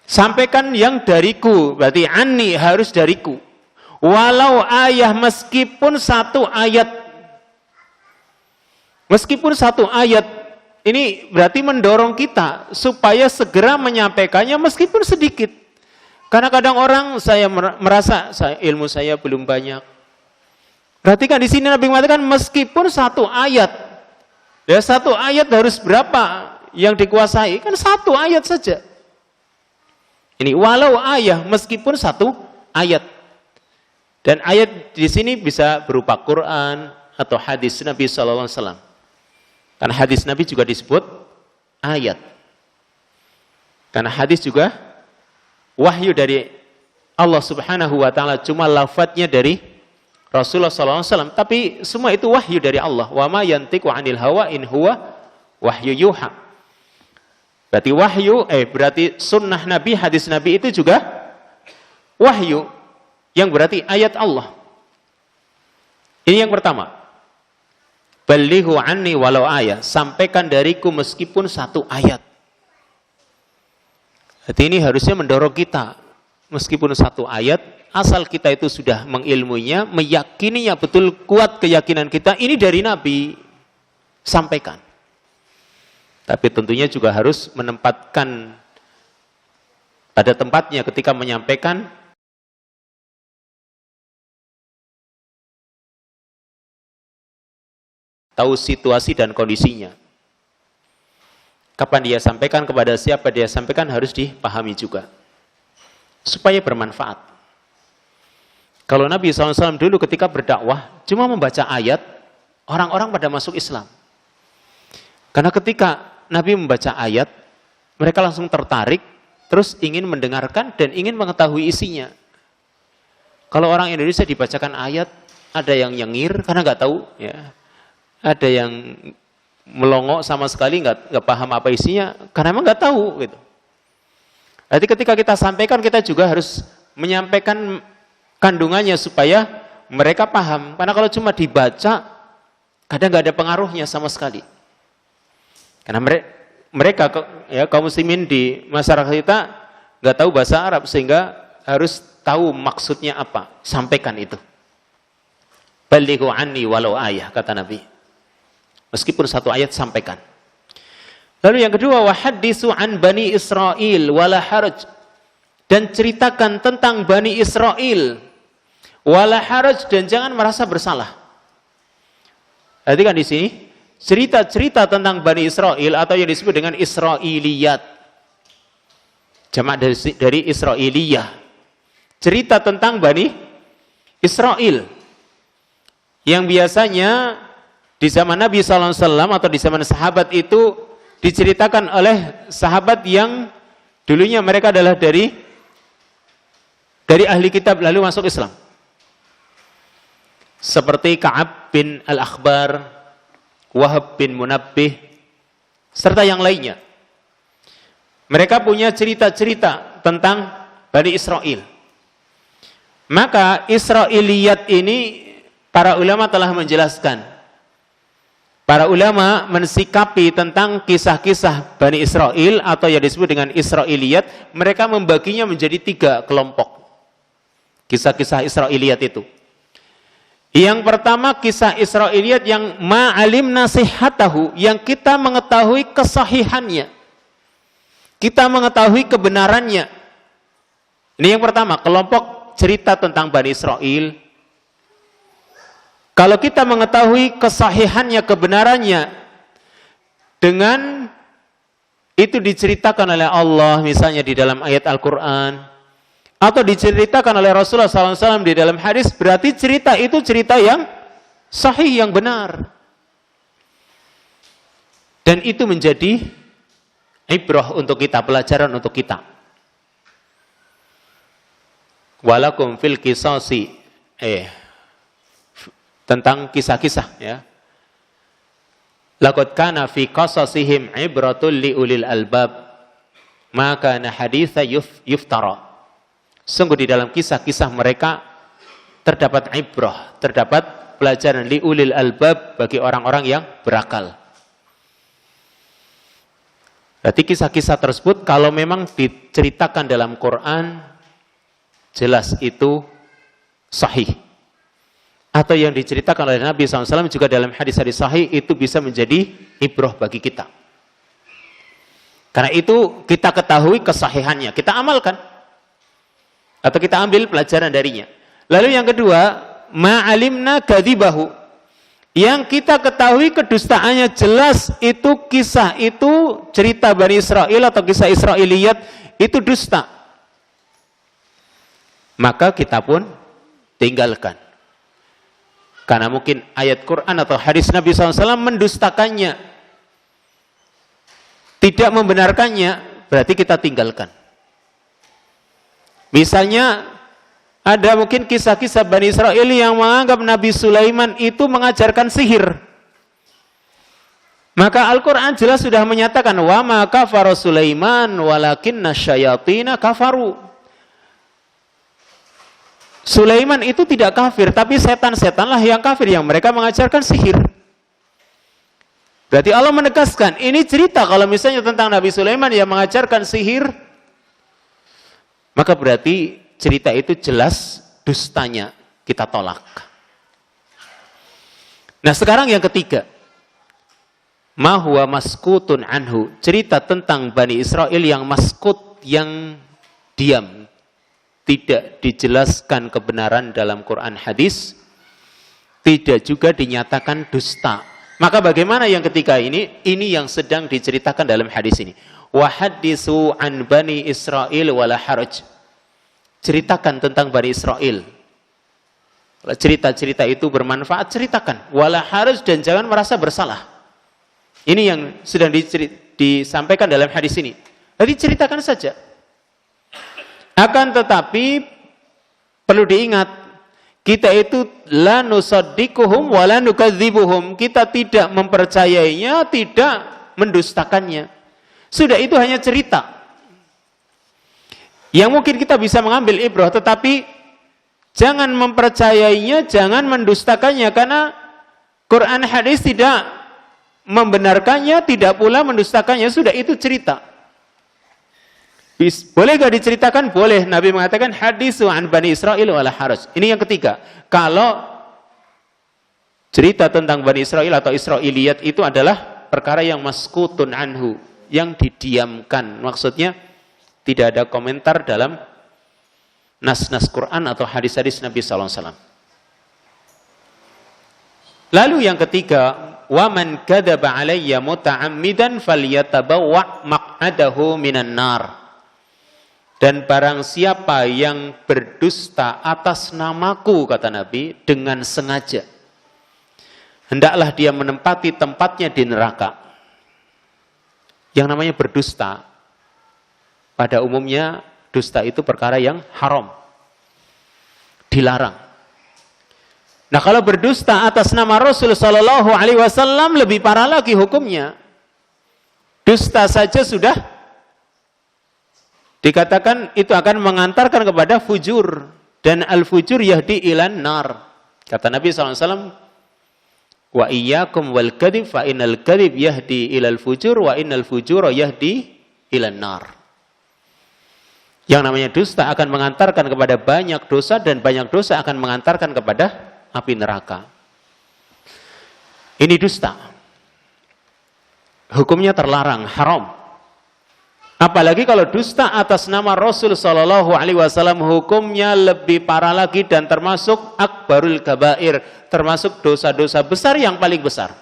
Sampaikan yang dariku, berarti anni harus dariku. Walau ayat, meskipun satu ayat. Meskipun satu ayat, ini berarti mendorong kita supaya segera menyampaikannya meskipun sedikit. Karena kadang orang saya merasa ilmu saya belum banyak. Perhatikan di sini Nabi mengatakan meskipun satu ayat. Ya satu ayat harus berapa yang dikuasai? Kan satu ayat saja. Ini walau ayat, meskipun satu ayat. Dan ayat di sini bisa berupa Quran atau hadis Nabi sallallahu alaihi wasallam. Karena hadis Nabi juga disebut ayat. Karena hadis juga wahyu dari Allah Subhanahu wa taala, cuma lafadznya dari Rasulullah sallallahu alaihi wasallam, tapi semua itu wahyu dari Allah. Wa ma yantiqu 'anil hawa in huwa wahyu yuha. Berarti wahyu berarti sunnah Nabi, hadis Nabi itu juga wahyu. Yang berarti ayat Allah. Ini yang pertama. Ballighu anni walau ayat. Sampaikan dariku meskipun satu ayat. Jadi ini harusnya mendorong kita. Meskipun satu ayat, asal kita itu sudah mengilmuinya, meyakininya, betul kuat keyakinan kita, ini dari Nabi. Sampaikan. Tapi tentunya juga harus menempatkan pada tempatnya ketika menyampaikan. Tahu situasi dan kondisinya. Kapan dia sampaikan, kepada siapa dia sampaikan, harus dipahami juga. Supaya bermanfaat. Kalau Nabi SAW dulu ketika berdakwah, cuma membaca ayat, orang-orang pada masuk Islam. Karena ketika Nabi membaca ayat, mereka langsung tertarik, terus ingin mendengarkan dan ingin mengetahui isinya. Kalau orang Indonesia dibacakan ayat, ada yang nyengir karena nggak tahu, ya. Ada yang melongok sama sekali nggak paham apa isinya karena emang nggak tahu gitu. Jadi ketika kita sampaikan, kita juga harus menyampaikan kandungannya supaya mereka paham. Karena kalau cuma dibaca kadang nggak ada pengaruhnya sama sekali. Karena mereka ya kaum muslimin di masyarakat kita nggak tahu bahasa Arab sehingga harus tahu maksudnya apa. Sampaikan itu. Ballighu anni walau ayah, kata Nabi. Meskipun satu ayat sampaikan. Lalu yang kedua, wahaddisu an Bani Israil wala haraj. Dan ceritakan tentang Bani Israil wala haraj, dan jangan merasa bersalah. Perhatikan di sini, cerita-cerita tentang Bani Israil atau yang disebut dengan Israiliyat. Jamak dari Israiliyah. Cerita tentang Bani Israil. Yang biasanya di zaman Nabi SAW atau di zaman sahabat itu diceritakan oleh sahabat yang dulunya mereka adalah dari ahli kitab lalu masuk Islam. Seperti Ka'ab bin Al-Akhbar, Wahab bin Munabbih, serta yang lainnya. Mereka punya cerita-cerita tentang Bani Israil. Maka Israiliyat ini para ulama telah menjelaskan. Para ulama mensikapi tentang kisah-kisah Bani Israil atau yang disebut dengan Israiliyat, mereka membaginya menjadi 3 kelompok. Kisah-kisah Israiliyat itu. Yang pertama kisah Israiliyat yang ma'alim nasihatahu, yang kita mengetahui kesahihannya. Kita mengetahui kebenarannya. Ini yang pertama, kelompok cerita tentang Bani Israil. Kalau kita mengetahui kesahihannya, kebenarannya, dengan itu diceritakan oleh Allah misalnya di dalam ayat Al-Quran, atau diceritakan oleh Rasulullah SAW di dalam hadis, berarti cerita itu cerita yang sahih, yang benar. Dan itu menjadi ibrah untuk kita, pelajaran untuk kita. Walakum fil qisasi, tentang kisah-kisah, ya. Laqad kana fi qasasihim ibratul liulil albab, maka kana haditsa yuftara. Sungguh di dalam kisah-kisah mereka terdapat ibrah, terdapat pelajaran liulil albab bagi orang-orang yang berakal. Berarti kisah-kisah tersebut kalau memang diceritakan dalam Quran, jelas itu sahih. Atau yang diceritakan oleh Nabi SAW juga dalam hadis-hadis sahih, itu bisa menjadi ibrah bagi kita. Karena itu kita ketahui kesahihannya, kita amalkan. Atau kita ambil pelajaran darinya. Lalu yang kedua, ma'alimna kadzibahu. Yang kita ketahui kedustaannya jelas, itu kisah itu, cerita Bani Israel atau kisah Israiliyat, itu dusta. Maka kita pun tinggalkan. Karena mungkin ayat Quran atau hadis Nabi SAW mendustakannya, tidak membenarkannya, berarti kita tinggalkan. Misalnya, ada mungkin kisah-kisah Bani Israel yang menganggap Nabi Sulaiman itu mengajarkan sihir. Maka Al-Quran jelas sudah menyatakan, wa ma kafara Sulaiman walakinna syayatina kafaru. Sulaiman itu tidak kafir, tapi setan-setanlah yang kafir, yang mereka mengajarkan sihir. Berarti Allah menegaskan, ini cerita kalau misalnya tentang Nabi Sulaiman yang mengajarkan sihir, maka berarti cerita itu jelas dustanya, kita tolak. Nah sekarang yang ketiga, ma huwa maskutun anhu, cerita tentang Bani Israel yang maskut, yang diam, tidak dijelaskan kebenaran dalam Quran hadis, tidak juga dinyatakan dusta. Maka bagaimana yang ketiga ini? Ini yang sedang diceritakan dalam hadis ini. Wa haditsu an Bani Israil wala haraj. Ceritakan tentang Bani Israel. Cerita-cerita itu bermanfaat, ceritakan. Wala haraj, dan jangan merasa bersalah. Ini yang sedang disampaikan dalam hadis ini. Jadi ceritakan saja. Akan tetapi perlu diingat, kita itu la nusaddiquhum wa la nukadzibuhum. Kita tidak mempercayainya, tidak mendustakannya. Sudah, itu hanya cerita. Yang mungkin kita bisa mengambil ibrah, tetapi jangan mempercayainya, jangan mendustakannya, karena Quran hadis tidak membenarkannya, tidak pula mendustakannya. Sudah, itu cerita. Boleh gak diceritakan? Boleh. Nabi mengatakan haditsu an Bani Israil wala haraj. Ini yang ketiga. Kalau cerita tentang Bani Israil atau Israiliyat itu adalah perkara yang maskutun anhu, yang didiamkan. Maksudnya tidak ada komentar dalam nas-nas Quran atau hadis-hadis Nabi SAW. Lalu yang ketiga, wa man kadzaba alayya muta'ammidan falyatabawwa maq'adahu minan nar. Dan barang siapa yang berdusta atas namaku, kata Nabi, dengan sengaja, hendaklah dia menempati tempatnya di neraka. Yang namanya berdusta, pada umumnya dusta itu perkara yang haram, dilarang. Nah, kalau berdusta atas nama Rasul Sallallahu Alaihi Wasallam lebih parah lagi hukumnya. Dusta saja sudah dikatakan itu akan mengantarkan kepada fujur, dan al-fujur yahdi ilan nar. Kata Nabi SAW, wa iyyakum wal kadhib fa innal kadhib yahdi ilal fujur wa innal fujura yahdi ilan nar. Yang namanya dusta akan mengantarkan kepada banyak dosa, dan banyak dosa akan mengantarkan kepada api neraka. Ini dusta. Hukumnya terlarang, haram. Apalagi kalau dusta atas nama Rasul Shallallahu Alaihi Wasallam, hukumnya lebih parah lagi dan termasuk akbarul kabair, termasuk dosa-dosa besar yang paling besar.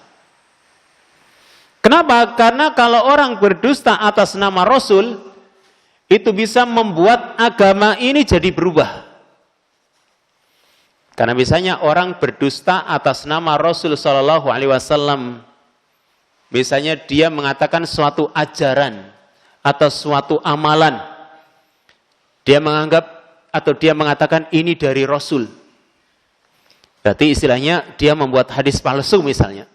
Kenapa? Karena kalau orang berdusta atas nama Rasul, itu bisa membuat agama ini jadi berubah. Karena misalnya orang berdusta atas nama Rasul Shallallahu Alaihi Wasallam, misalnya dia mengatakan suatu ajaran atau suatu amalan, dia menganggap atau dia mengatakan ini dari Rasul. Berarti istilahnya dia membuat hadis palsu misalnya.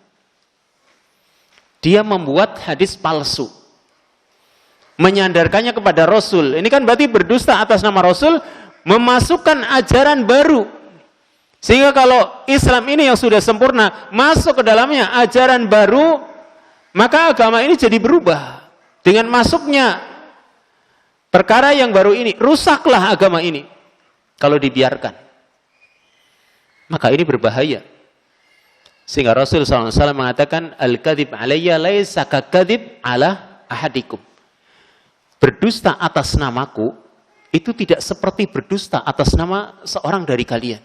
Dia membuat hadis palsu, menyandarkannya kepada Rasul. Ini kan berarti berdusta atas nama Rasul, memasukkan ajaran baru. Sehingga kalau Islam ini yang sudah sempurna masuk ke dalamnya ajaran baru, maka agama ini jadi berubah. Dengan masuknya perkara yang baru ini, rusaklah agama ini kalau dibiarkan. Maka ini berbahaya. Sehingga Rasul SAW mengatakan, al-kadhib alayya laisa kakadhib ala ahadikum. Berdusta atas namaku itu tidak seperti berdusta atas nama seorang dari kalian.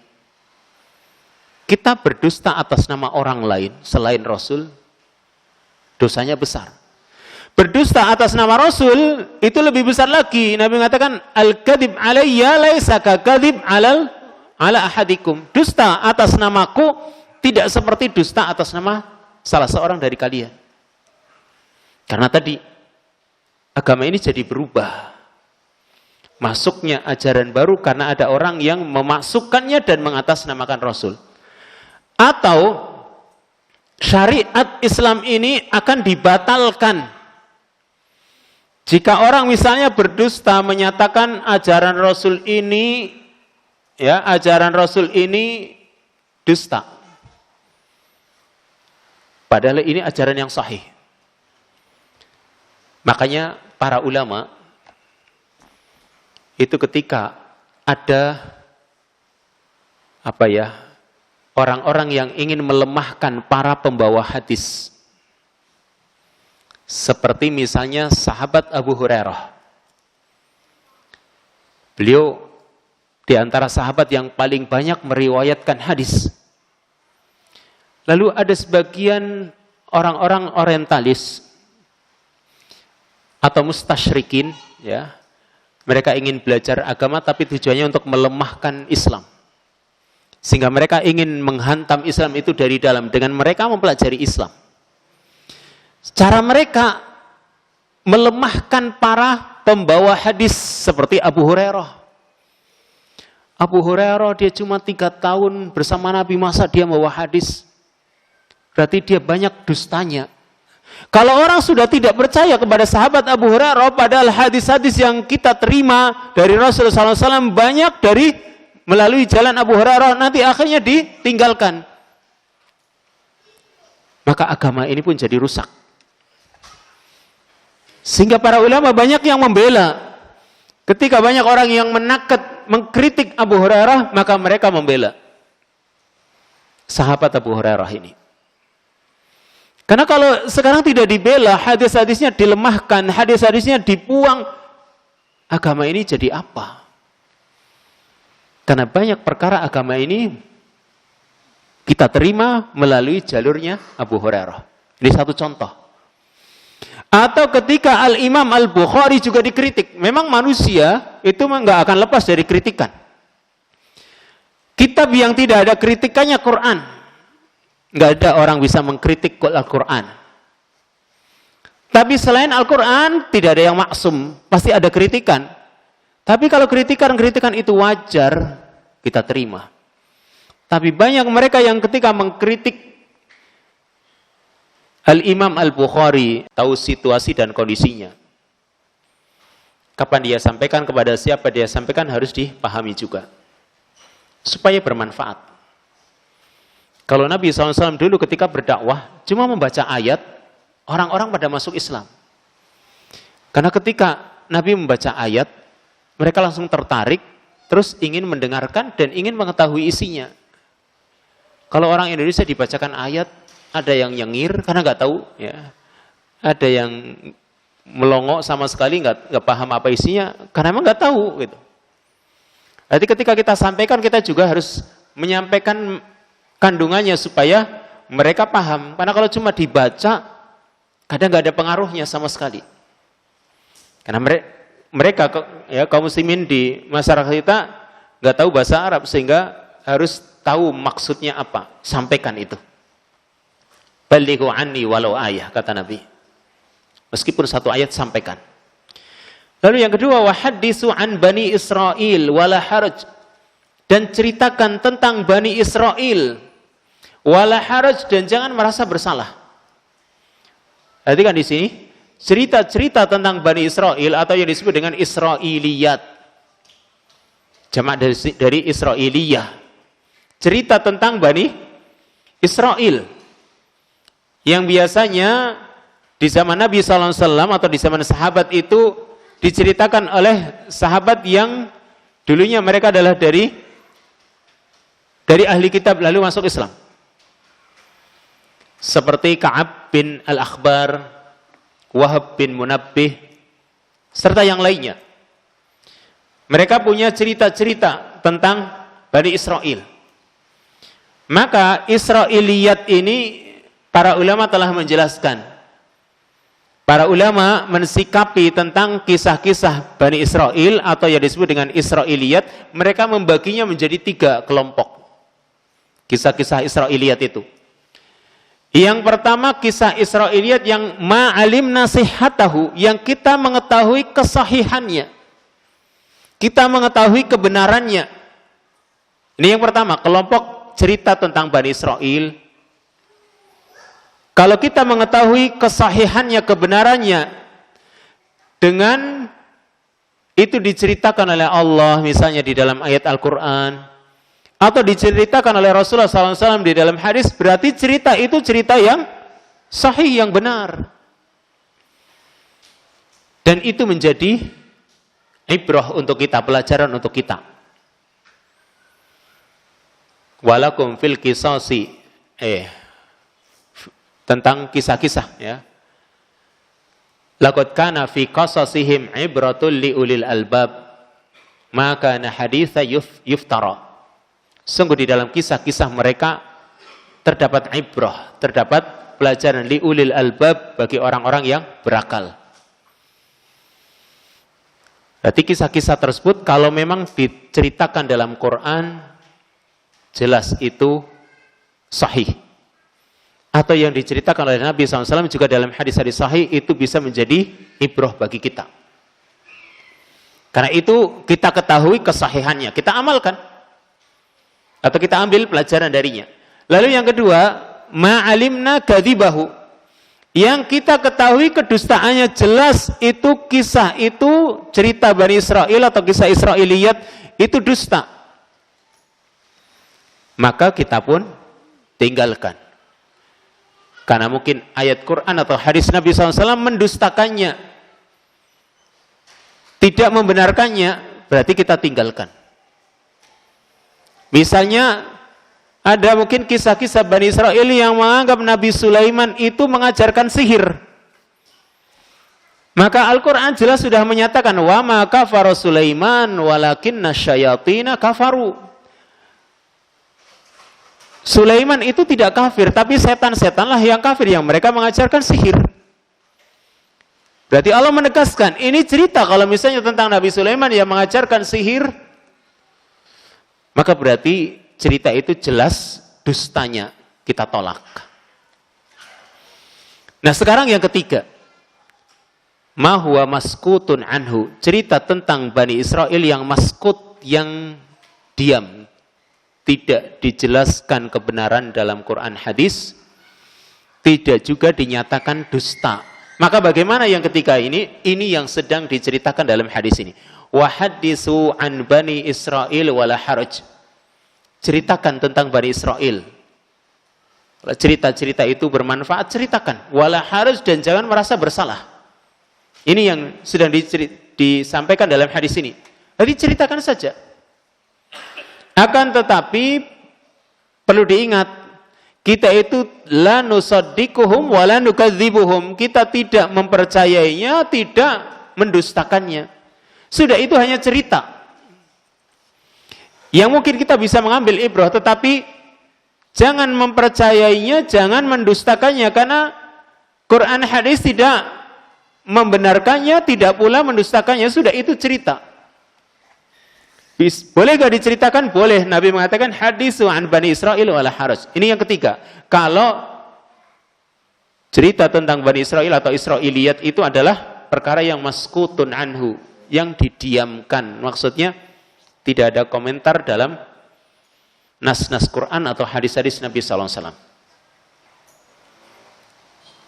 Kita berdusta atas nama orang lain selain Rasul, dosanya besar. Berdusta atas nama Rasul itu lebih besar lagi. Nabi mengatakan, al-kadhib alayya laisa kakadhib ala ahadikum. Dusta atas namaku tidak seperti dusta atas nama salah seorang dari kalian. Karena tadi agama ini jadi berubah. Masuknya ajaran baru karena ada orang yang memasukkannya dan mengatasnamakan Rasul. Atau syariat Islam ini akan dibatalkan. Jika orang misalnya berdusta menyatakan ajaran Rasul ini, ya, ajaran Rasul ini dusta. Padahal ini ajaran yang sahih. Makanya para ulama itu ketika ada orang-orang yang ingin melemahkan para pembawa hadis, seperti misalnya sahabat Abu Hurairah. Beliau di antara sahabat yang paling banyak meriwayatkan hadis. Lalu ada sebagian orang-orang orientalis atau mustasyrikin, ya. Mereka ingin belajar agama tapi tujuannya untuk melemahkan Islam. Sehingga mereka ingin menghantam Islam itu dari dalam dengan mereka mempelajari Islam. Cara mereka melemahkan para pembawa hadis seperti Abu Hurairah. Abu Hurairah dia cuma 3 tahun bersama Nabi, masa dia membawa hadis? Berarti dia banyak dustanya. Kalau orang sudah tidak percaya kepada sahabat Abu Hurairah, padahal hadis-hadis yang kita terima dari Rasulullah SAW banyak dari melalui jalan Abu Hurairah, nanti akhirnya ditinggalkan. Maka agama ini pun jadi rusak. Sehingga para ulama banyak yang membela. Ketika banyak orang yang mengkritik Abu Hurairah, maka mereka membela sahabat Abu Hurairah ini. Karena kalau sekarang tidak dibela, hadis-hadisnya dilemahkan, hadis-hadisnya dibuang, agama ini jadi apa? Karena banyak perkara agama ini kita terima melalui jalurnya Abu Hurairah. Ini satu contoh. Atau ketika Al-Imam Al-Bukhari juga dikritik. Memang manusia itu nggak akan lepas dari kritikan. Kitab yang tidak ada kritikannya Quran. Nggak ada orang bisa mengkritik Al-Quran. Tapi selain Al-Quran tidak ada yang maksum. Pasti ada kritikan. Tapi kalau kritikan itu wajar, kita terima. Tapi banyak mereka yang ketika mengkritik Al-Imam Al-Bukhari, tahu situasi dan kondisinya. Kapan dia sampaikan, kepada siapa dia sampaikan, harus dipahami juga. Supaya bermanfaat. Kalau Nabi SAW dulu ketika berdakwah, cuma membaca ayat, orang-orang pada masuk Islam. Karena ketika Nabi membaca ayat, mereka langsung tertarik, terus ingin mendengarkan dan ingin mengetahui isinya. Kalau orang Indonesia dibacakan ayat, ada yang nyengir karena nggak tahu, ya. Ada yang melongo sama sekali, nggak paham apa isinya, karena emang nggak tahu gitu. Jadi ketika kita sampaikan, kita juga harus menyampaikan kandungannya supaya mereka paham. Karena kalau cuma dibaca, kadang nggak ada pengaruhnya sama sekali. Karena mereka ya kaum muslimin di masyarakat kita nggak tahu bahasa Arab, sehingga harus tahu maksudnya apa. Sampaikan itu. Balighu anni walau ayah, kata Nabi. Meskipun satu ayat, sampaikan. Lalu yang kedua, wahaddisu an Bani Israil wala haraj. Dan ceritakan tentang Bani Israil wala haraj, dan jangan merasa bersalah. Perhatikan di sini, cerita-cerita tentang Bani Israil atau yang disebut dengan Israiliyat. Jamak dari Israiliyah. Cerita tentang Bani Israil yang biasanya di zaman Nabi SAW atau di zaman sahabat itu diceritakan oleh sahabat yang dulunya mereka adalah dari ahli kitab lalu masuk Islam. Seperti Ka'ab bin Al-Akhbar, Wahab bin Munabbih, serta yang lainnya. Mereka punya cerita-cerita tentang Bani Israil. Maka Israiliyat ini para ulama telah menjelaskan. Para ulama mensikapi tentang kisah-kisah Bani Israil atau yang disebut dengan Israiliyat, mereka membaginya menjadi 3 kelompok. Kisah-kisah Israiliyat itu. Yang pertama, kisah Israiliyat yang ma'alim nasihatahu, yang kita mengetahui kesahihannya. Kita mengetahui kebenarannya. Ini yang pertama, kelompok cerita tentang Bani Israil. Kalau kita mengetahui kesahihannya, kebenarannya, dengan itu diceritakan oleh Allah, misalnya di dalam ayat Al-Quran, atau diceritakan oleh Rasulullah SAW di dalam hadis, berarti cerita itu cerita yang sahih, yang benar. Dan itu menjadi ibrah untuk kita, pelajaran untuk kita. Walakum fil qisasi, tentang kisah-kisah, ya. Laqad kana fi qasasihim ibratul liulil albab, maka kana haditsa yuftara. Sungguh di dalam kisah-kisah mereka terdapat ibrah, terdapat pelajaran liulil albab bagi orang-orang yang berakal. Berarti kisah-kisah tersebut kalau memang diceritakan dalam Quran, jelas itu sahih. Atau yang diceritakan oleh Nabi SAW juga dalam hadis-hadis sahih, itu bisa menjadi ibrah bagi kita. Karena itu kita ketahui kesahihannya, kita amalkan. Atau kita ambil pelajaran darinya. Lalu yang kedua, ma'alimna kadzibahu. Yang kita ketahui kedustaannya, jelas itu kisah itu, cerita Bani Israil atau kisah Israiliyat, itu dusta. Maka kita pun tinggalkan. Karena mungkin ayat Quran atau hadis Nabi SAW mendustakannya, tidak membenarkannya, berarti kita tinggalkan. Misalnya, ada mungkin kisah-kisah Bani Israil yang menganggap Nabi Sulaiman itu mengajarkan sihir. Maka Al-Quran jelas sudah menyatakan, wa ma kafara Sulaiman walakinna syayatina kafaru. Sulaiman itu tidak kafir, tapi setan-setanlah yang kafir, yang mereka mengajarkan sihir. Berarti Allah menegaskan, ini cerita kalau misalnya tentang Nabi Sulaiman yang mengajarkan sihir, maka berarti cerita itu jelas dustanya, kita tolak. Nah sekarang yang ketiga, ma huwa maskutun anhu, cerita tentang Bani Israil yang maskut, yang diam. Tidak dijelaskan kebenaran dalam Quran hadis, tidak juga dinyatakan dusta. Maka bagaimana yang ketiga ini? Ini yang sedang diceritakan dalam hadis ini. Wahaddisu an Bani Israil wala haraj. Ceritakan tentang Bani Israil. Cerita-cerita itu bermanfaat, ceritakan. Wala haraj, dan jangan merasa bersalah. Ini yang sedang disampaikan dalam hadis ini. Jadi ceritakan saja. Akan tetapi perlu diingat, kita itu la nusaddiquhum wa la nukadzibuhum. Kita tidak mempercayainya, tidak mendustakannya. Sudah, itu hanya cerita yang mungkin kita bisa mengambil ibrah, tetapi jangan mempercayainya, jangan mendustakannya, karena Quran hadis tidak membenarkannya, tidak pula mendustakannya. Sudah, itu cerita. Boleh gak diceritakan? Boleh. Nabi mengatakan hadisu an Bani Israil wala haraj. Ini yang ketiga. Kalau cerita tentang Bani Israil atau Israiliyat itu adalah perkara yang maskutun anhu, yang didiamkan. Maksudnya tidak ada komentar dalam nas-nas Quran atau hadis-hadis Nabi SAW.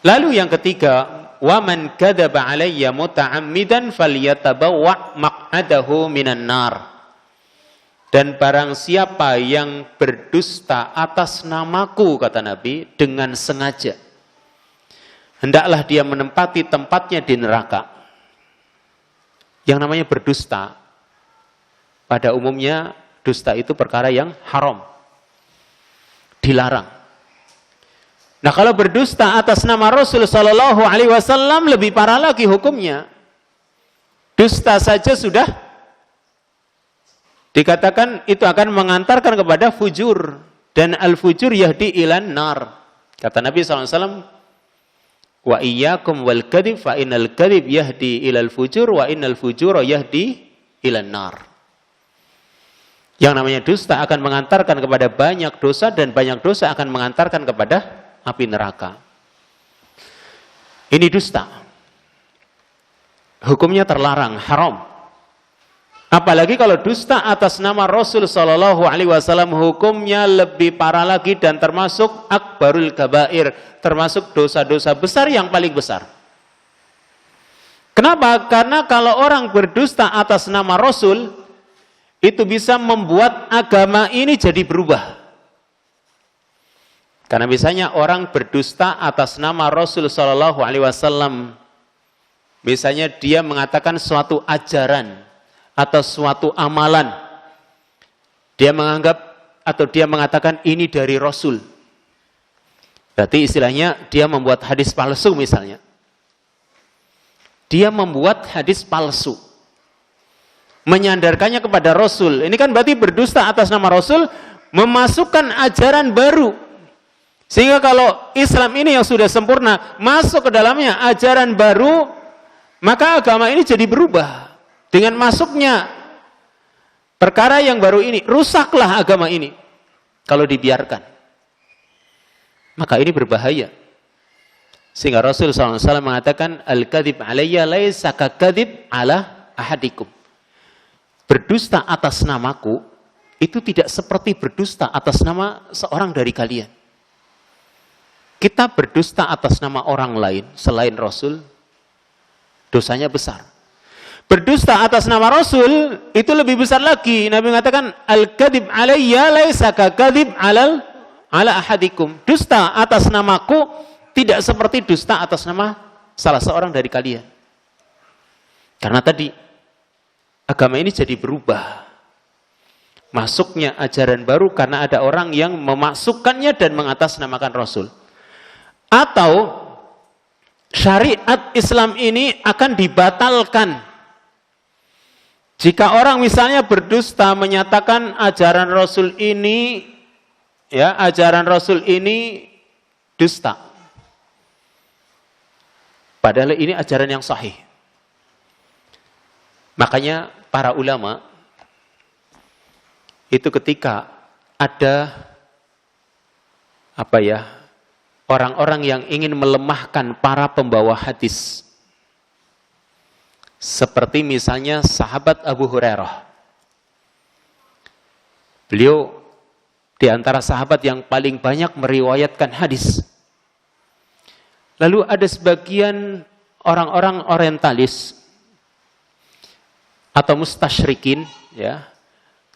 Lalu yang ketiga, وَمَنْ كَذَبَ عَلَيَّ مُتَعَمِّدًا فَلْيَتَبَوَّأْ مَقْعَدَهُ مِنَ النَّارِ. Dan barang siapa yang berdusta atas namaku, kata Nabi, dengan sengaja, hendaklah dia menempati tempatnya di neraka. Yang namanya berdusta, pada umumnya dusta itu perkara yang haram, dilarang. Nah, kalau berdusta atas nama Rasul Sallallahu Alaihi Wasallam lebih parah lagi hukumnya. Dusta saja sudah dikatakan itu akan mengantarkan kepada fujur, dan al-fujur yahdi ilan nar. Kata Nabi SAW, wa iyyakum wal kadhib fa innal kadhib yahdi ilal fujur wa innal fujura yahdi ilan nar. Yang namanya dusta akan mengantarkan kepada banyak dosa, dan banyak dosa akan mengantarkan kepada api neraka. Ini dusta. Hukumnya terlarang, haram. Apalagi kalau dusta atas nama Rasul Sallallahu Alaihi Wasallam, hukumnya lebih parah lagi dan termasuk akbarul kabair, termasuk dosa-dosa besar yang paling besar. Kenapa? Karena kalau orang berdusta atas nama Rasul, itu bisa membuat agama ini jadi berubah. Karena misalnya orang berdusta atas nama Rasul Sallallahu Alaihi Wasallam, misalnya dia mengatakan suatu ajaran atau suatu amalan, dia menganggap atau dia mengatakan ini dari Rasul. Berarti istilahnya dia membuat hadis palsu misalnya. Dia membuat hadis palsu, menyandarkannya kepada Rasul. Ini kan berarti berdusta atas nama Rasul, memasukkan ajaran baru. Sehingga kalau Islam ini yang sudah sempurna masuk ke dalamnya ajaran baru, maka agama ini jadi berubah. Dengan masuknya perkara yang baru ini, rusaklah agama ini kalau dibiarkan. Maka ini berbahaya. Sehingga Rasul SAW mengatakan, al-kadhib alayya laisa kakadhib ala ahadikum. Berdusta atas namaku itu tidak seperti berdusta atas nama seorang dari kalian. Kita berdusta atas nama orang lain selain Rasul, dosanya besar. Berdusta atas nama Rasul itu lebih besar lagi. Nabi mengatakan, al-kadhib alayya laisa kakadhib ala ahadikum. Dusta atas namaku tidak seperti dusta atas nama salah seorang dari kalian. Karena tadi agama ini jadi berubah. Masuknya ajaran baru karena ada orang yang memasukkannya dan mengatasnamakan Rasul. Atau syariat Islam ini akan dibatalkan jika orang misalnya berdusta menyatakan ajaran Rasul ini, ya, ajaran Rasul ini dusta. Padahal ini ajaran yang sahih. Makanya para ulama itu ketika ada orang-orang yang ingin melemahkan para pembawa hadis, seperti misalnya sahabat Abu Hurairah. Beliau di antara sahabat yang paling banyak meriwayatkan hadis. Lalu ada sebagian orang-orang orientalis atau mustasyrikin, ya.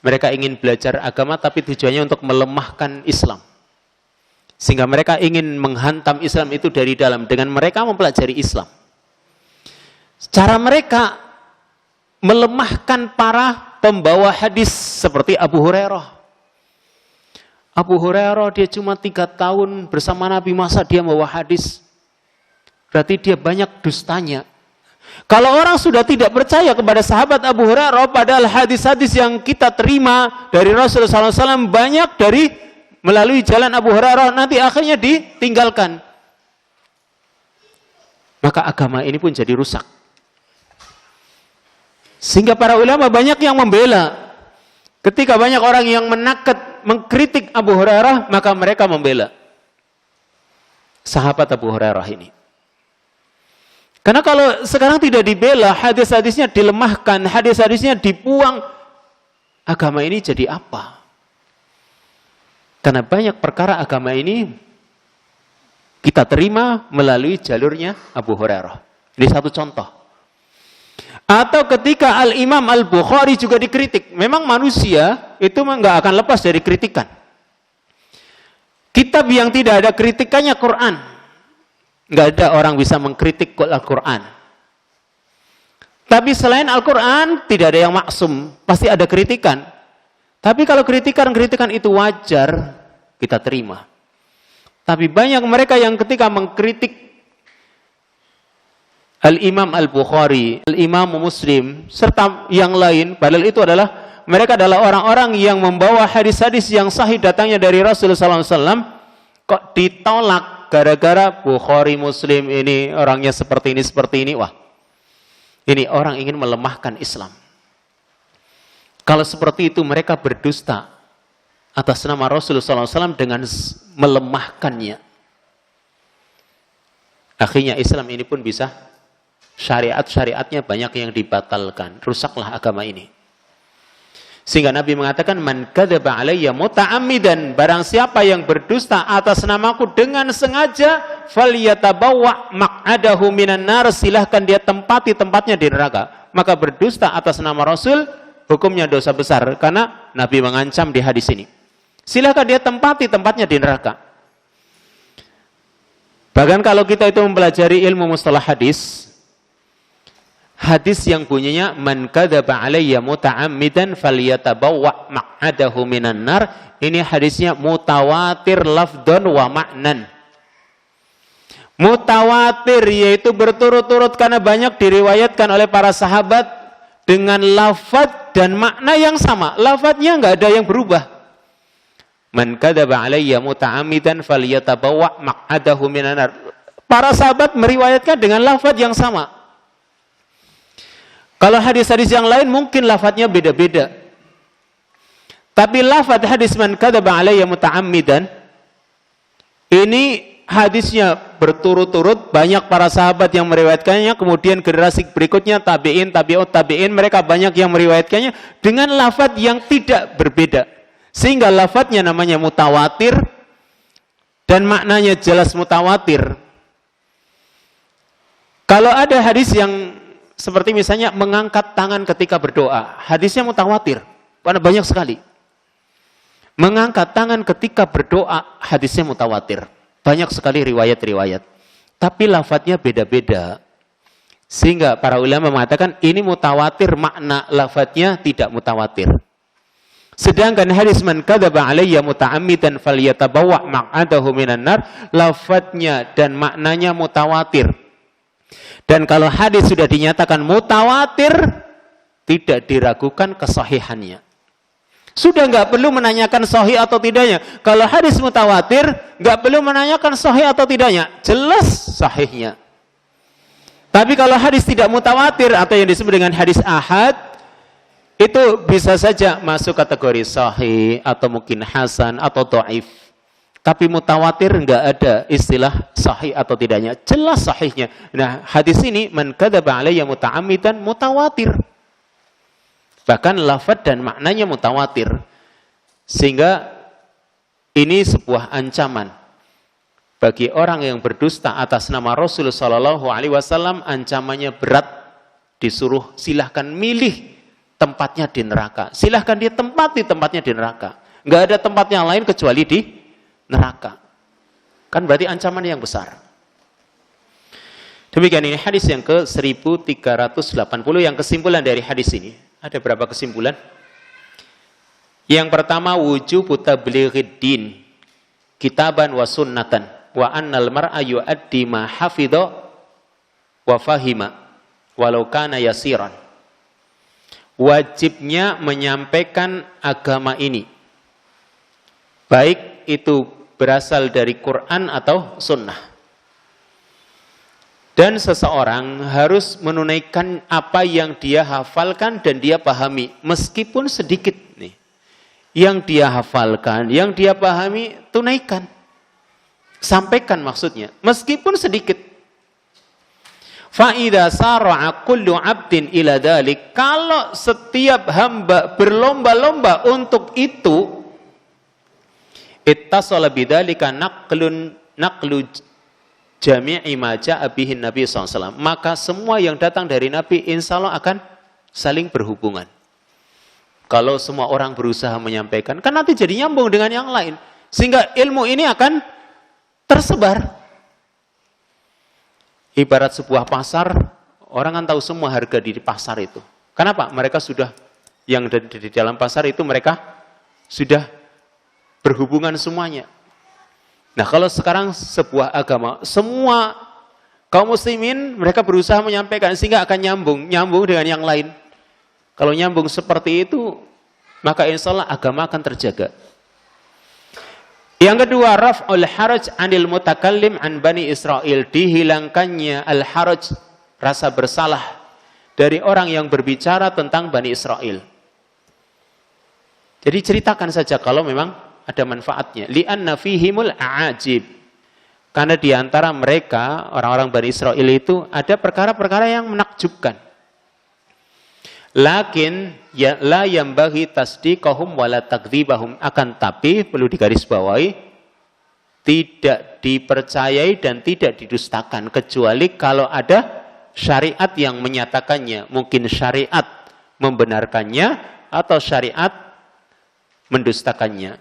Mereka ingin belajar agama tapi tujuannya untuk melemahkan Islam. Sehingga mereka ingin menghantam Islam itu dari dalam dengan mereka mempelajari Islam. Cara mereka melemahkan para pembawa hadis seperti Abu Hurairah. Abu Hurairah dia cuma 3 tahun bersama Nabi, masa dia membawa hadis? Berarti dia banyak dustanya. Kalau orang sudah tidak percaya kepada sahabat Abu Hurairah, padahal hadis-hadis yang kita terima dari Rasulullah SAW banyak dari melalui jalan Abu Hurairah, nanti akhirnya ditinggalkan. Maka agama ini pun jadi rusak. Sehingga para ulama banyak yang membela. Ketika banyak orang yang mengkritik Abu Hurairah, maka mereka membela sahabat Abu Hurairah ini. Karena kalau sekarang tidak dibela, hadis-hadisnya dilemahkan, hadis-hadisnya dibuang, agama ini jadi apa? Karena banyak perkara agama ini kita terima melalui jalurnya Abu Hurairah. Ini satu contoh. Atau ketika Al-Imam Al-Bukhari juga dikritik. Memang manusia itu nggak akan lepas dari kritikan. Kitab yang tidak ada kritikannya Quran. Nggak ada orang bisa mengkritik Al-Quran. Tapi selain Al-Quran tidak ada yang maksum. Pasti ada kritikan. Tapi kalau kritikan itu wajar, kita terima. Tapi banyak mereka yang ketika mengkritik Al-Imam Al-Bukhari, Al-Imam Muslim, serta yang lain, padahal itu adalah, mereka adalah orang-orang yang membawa hadis-hadis yang sahih datangnya dari Rasulullah SAW, kok ditolak gara-gara Bukhari Muslim ini orangnya seperti ini. Wah, ini orang ingin melemahkan Islam. Kalau seperti itu mereka berdusta atas nama Rasulullah SAW dengan melemahkannya. Akhirnya Islam ini pun bisa syariat-syariatnya banyak yang dibatalkan. Rusaklah agama ini. Sehingga Nabi mengatakan, man kadzaba alayya muta'ammidan, barang siapa yang berdusta atas namaku dengan sengaja, falyatabawwa maq'adahu minan nar, silahkan dia tempati tempatnya di neraka. Maka berdusta atas nama Rasul hukumnya dosa besar, karena Nabi mengancam di hadis ini. Silahkan dia tempati tempatnya di neraka. Bahkan kalau kita itu mempelajari ilmu mustalah hadis, hadis yang bunyinya man kadzaba alayya muta'ammidan falyatabawwa maq'adahu minan nar, ini hadisnya mutawatir lafdhan wa ma'nan. Mutawatir yaitu berturut-turut karena banyak diriwayatkan oleh para sahabat dengan lafaz dan makna yang sama. Lafaznya enggak ada yang berubah. Man kadzaba alayya muta'ammidan falyatabawwa maq'adahu minan nar. Para sahabat meriwayatkan dengan lafaz yang sama. Kalau hadis-hadis yang lain mungkin lafaznya beda-beda. Tapi lafaz hadis man kadzaba alayya muta'ammidan ini hadisnya berturut-turut, banyak para sahabat yang meriwayatkannya, kemudian generasi berikutnya tabi'in, tabi'ut tabi'in, mereka banyak yang meriwayatkannya dengan lafaz yang tidak berbeda. Sehingga lafadznya namanya mutawatir dan maknanya jelas mutawatir. Kalau ada hadis yang seperti misalnya mengangkat tangan ketika berdoa, hadisnya mutawatir, karena banyak sekali. Mengangkat tangan ketika berdoa, hadisnya mutawatir, banyak sekali riwayat-riwayat. Tapi lafadznya beda-beda. Sehingga para ulama mengatakan ini mutawatir, makna lafadznya tidak mutawatir. Sedangkan hadis man kadzaba alayya muta'ammidan falyatabawwa maq'adahu minan nar, lafadznya dan maknanya mutawatir. Dan kalau hadis sudah dinyatakan mutawatir, tidak diragukan kesahihannya. Sudah nggak perlu menanyakan sahih atau tidaknya. Kalau hadis mutawatir, nggak perlu menanyakan sahih atau tidaknya, jelas sahihnya. Tapi kalau hadis tidak mutawatir atau yang disebut dengan hadis ahad, itu bisa saja masuk kategori sahih atau mungkin hasan atau dhaif. Tapi mutawatir enggak ada istilah sahih atau tidaknya, jelas sahihnya. Nah, hadis ini man kadzaba alayya muta'ammidan mutawatir. Bahkan lafaz dan maknanya mutawatir. Sehingga ini sebuah ancaman bagi orang yang berdusta atas nama Rasulullah sallallahu alaihi wasallam, ancamannya berat, disuruh silahkan milih tempatnya di neraka. Silahkan dia tempati tempatnya di neraka. Nggak ada tempat yang lain kecuali di neraka. Kan berarti ancaman yang besar. Demikian ini hadis yang ke 1380. Yang kesimpulan dari hadis ini, ada berapa kesimpulan? Yang pertama wujubu tablighid din kitaban wa sunnatan wa annal mar'a yu'addi ma hafidha wa fahima walau kana yasiran. Wajibnya menyampaikan agama ini, baik itu berasal dari Quran atau sunnah. Dan seseorang harus menunaikan apa yang dia hafalkan dan dia pahami, meskipun sedikit nih. Yang dia hafalkan, yang dia pahami, tunaikan. Sampaikan maksudnya, meskipun sedikit. Fa'idha sara'a kullu 'abdin ila dhalik, kalau setiap hamba berlomba-lomba untuk itu, ittasala bidzalika naqlu jami'i ma ja'a bihi Nabi SAW. Maka semua yang datang dari Nabi insya Allah akan saling berhubungan. Kalau semua orang berusaha menyampaikan, kan nanti jadi nyambung dengan yang lain. Sehingga ilmu ini akan tersebar. Ibarat sebuah pasar, orang kan tahu semua harga di pasar itu. Kenapa? Mereka sudah, yang di dalam pasar itu mereka sudah berhubungan semuanya. Nah, kalau sekarang sebuah agama, semua kaum muslimin mereka berusaha menyampaikan sehingga akan nyambung dengan yang lain. Kalau nyambung seperti itu, maka insya Allah agama akan terjaga. Yang kedua, raf'ul haraj 'anil mutakallim an Bani Israil, dihilangkannya al-haraj, rasa bersalah dari orang yang berbicara tentang Bani Israil. Jadi ceritakan saja kalau memang ada manfaatnya. Li'anna fihimul a'ajib. Karena di antara mereka, orang-orang Bani Israil itu, ada perkara-perkara yang menakjubkan. Lakin, ya, la yambaghi tasdiqahum wala takdzibahum. Akan tapi, perlu digarisbawahi, tidak dipercayai dan tidak didustakan. Kecuali kalau ada syariat yang menyatakannya. Mungkin syariat membenarkannya, atau syariat mendustakannya.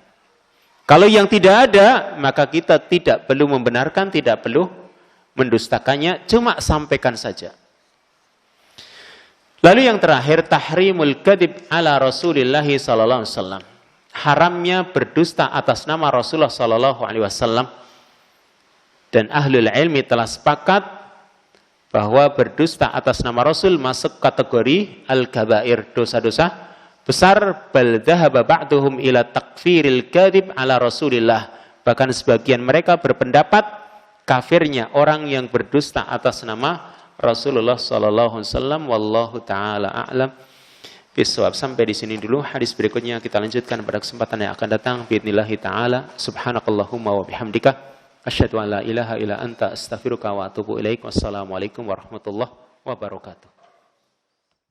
Kalau yang tidak ada, maka kita tidak perlu membenarkan, tidak perlu mendustakannya, cuma sampaikan saja. Lalu yang terakhir, tahrimul kadzib ala Rasulillah sallallahu alaihi wasallam. Haramnya berdusta atas nama Rasulullah sallallahu alaihi wasallam. Dan ahlul ilmi telah sepakat bahwa berdusta atas nama Rasul masuk kategori al-kabair, dosa-dosa besar. Bal dhahaba ba'duhum ila takfiril kadzib ala Rasulillah. Bahkan sebagian mereka berpendapat kafirnya orang yang berdusta atas nama Rasulullah sallallahu alaihi wasallam. Wallahu taala a'lam bissawab. Sampai di sini dulu. Hadis berikutnya kita lanjutkan pada kesempatan yang akan datang باذنillah taala. Subhanakallahumma wa bihamdika asyhadu an la ilaha illa anta astaghfiruka wa atubu ilaik. Wassalamualaikum warahmatullahi wabarakatuh.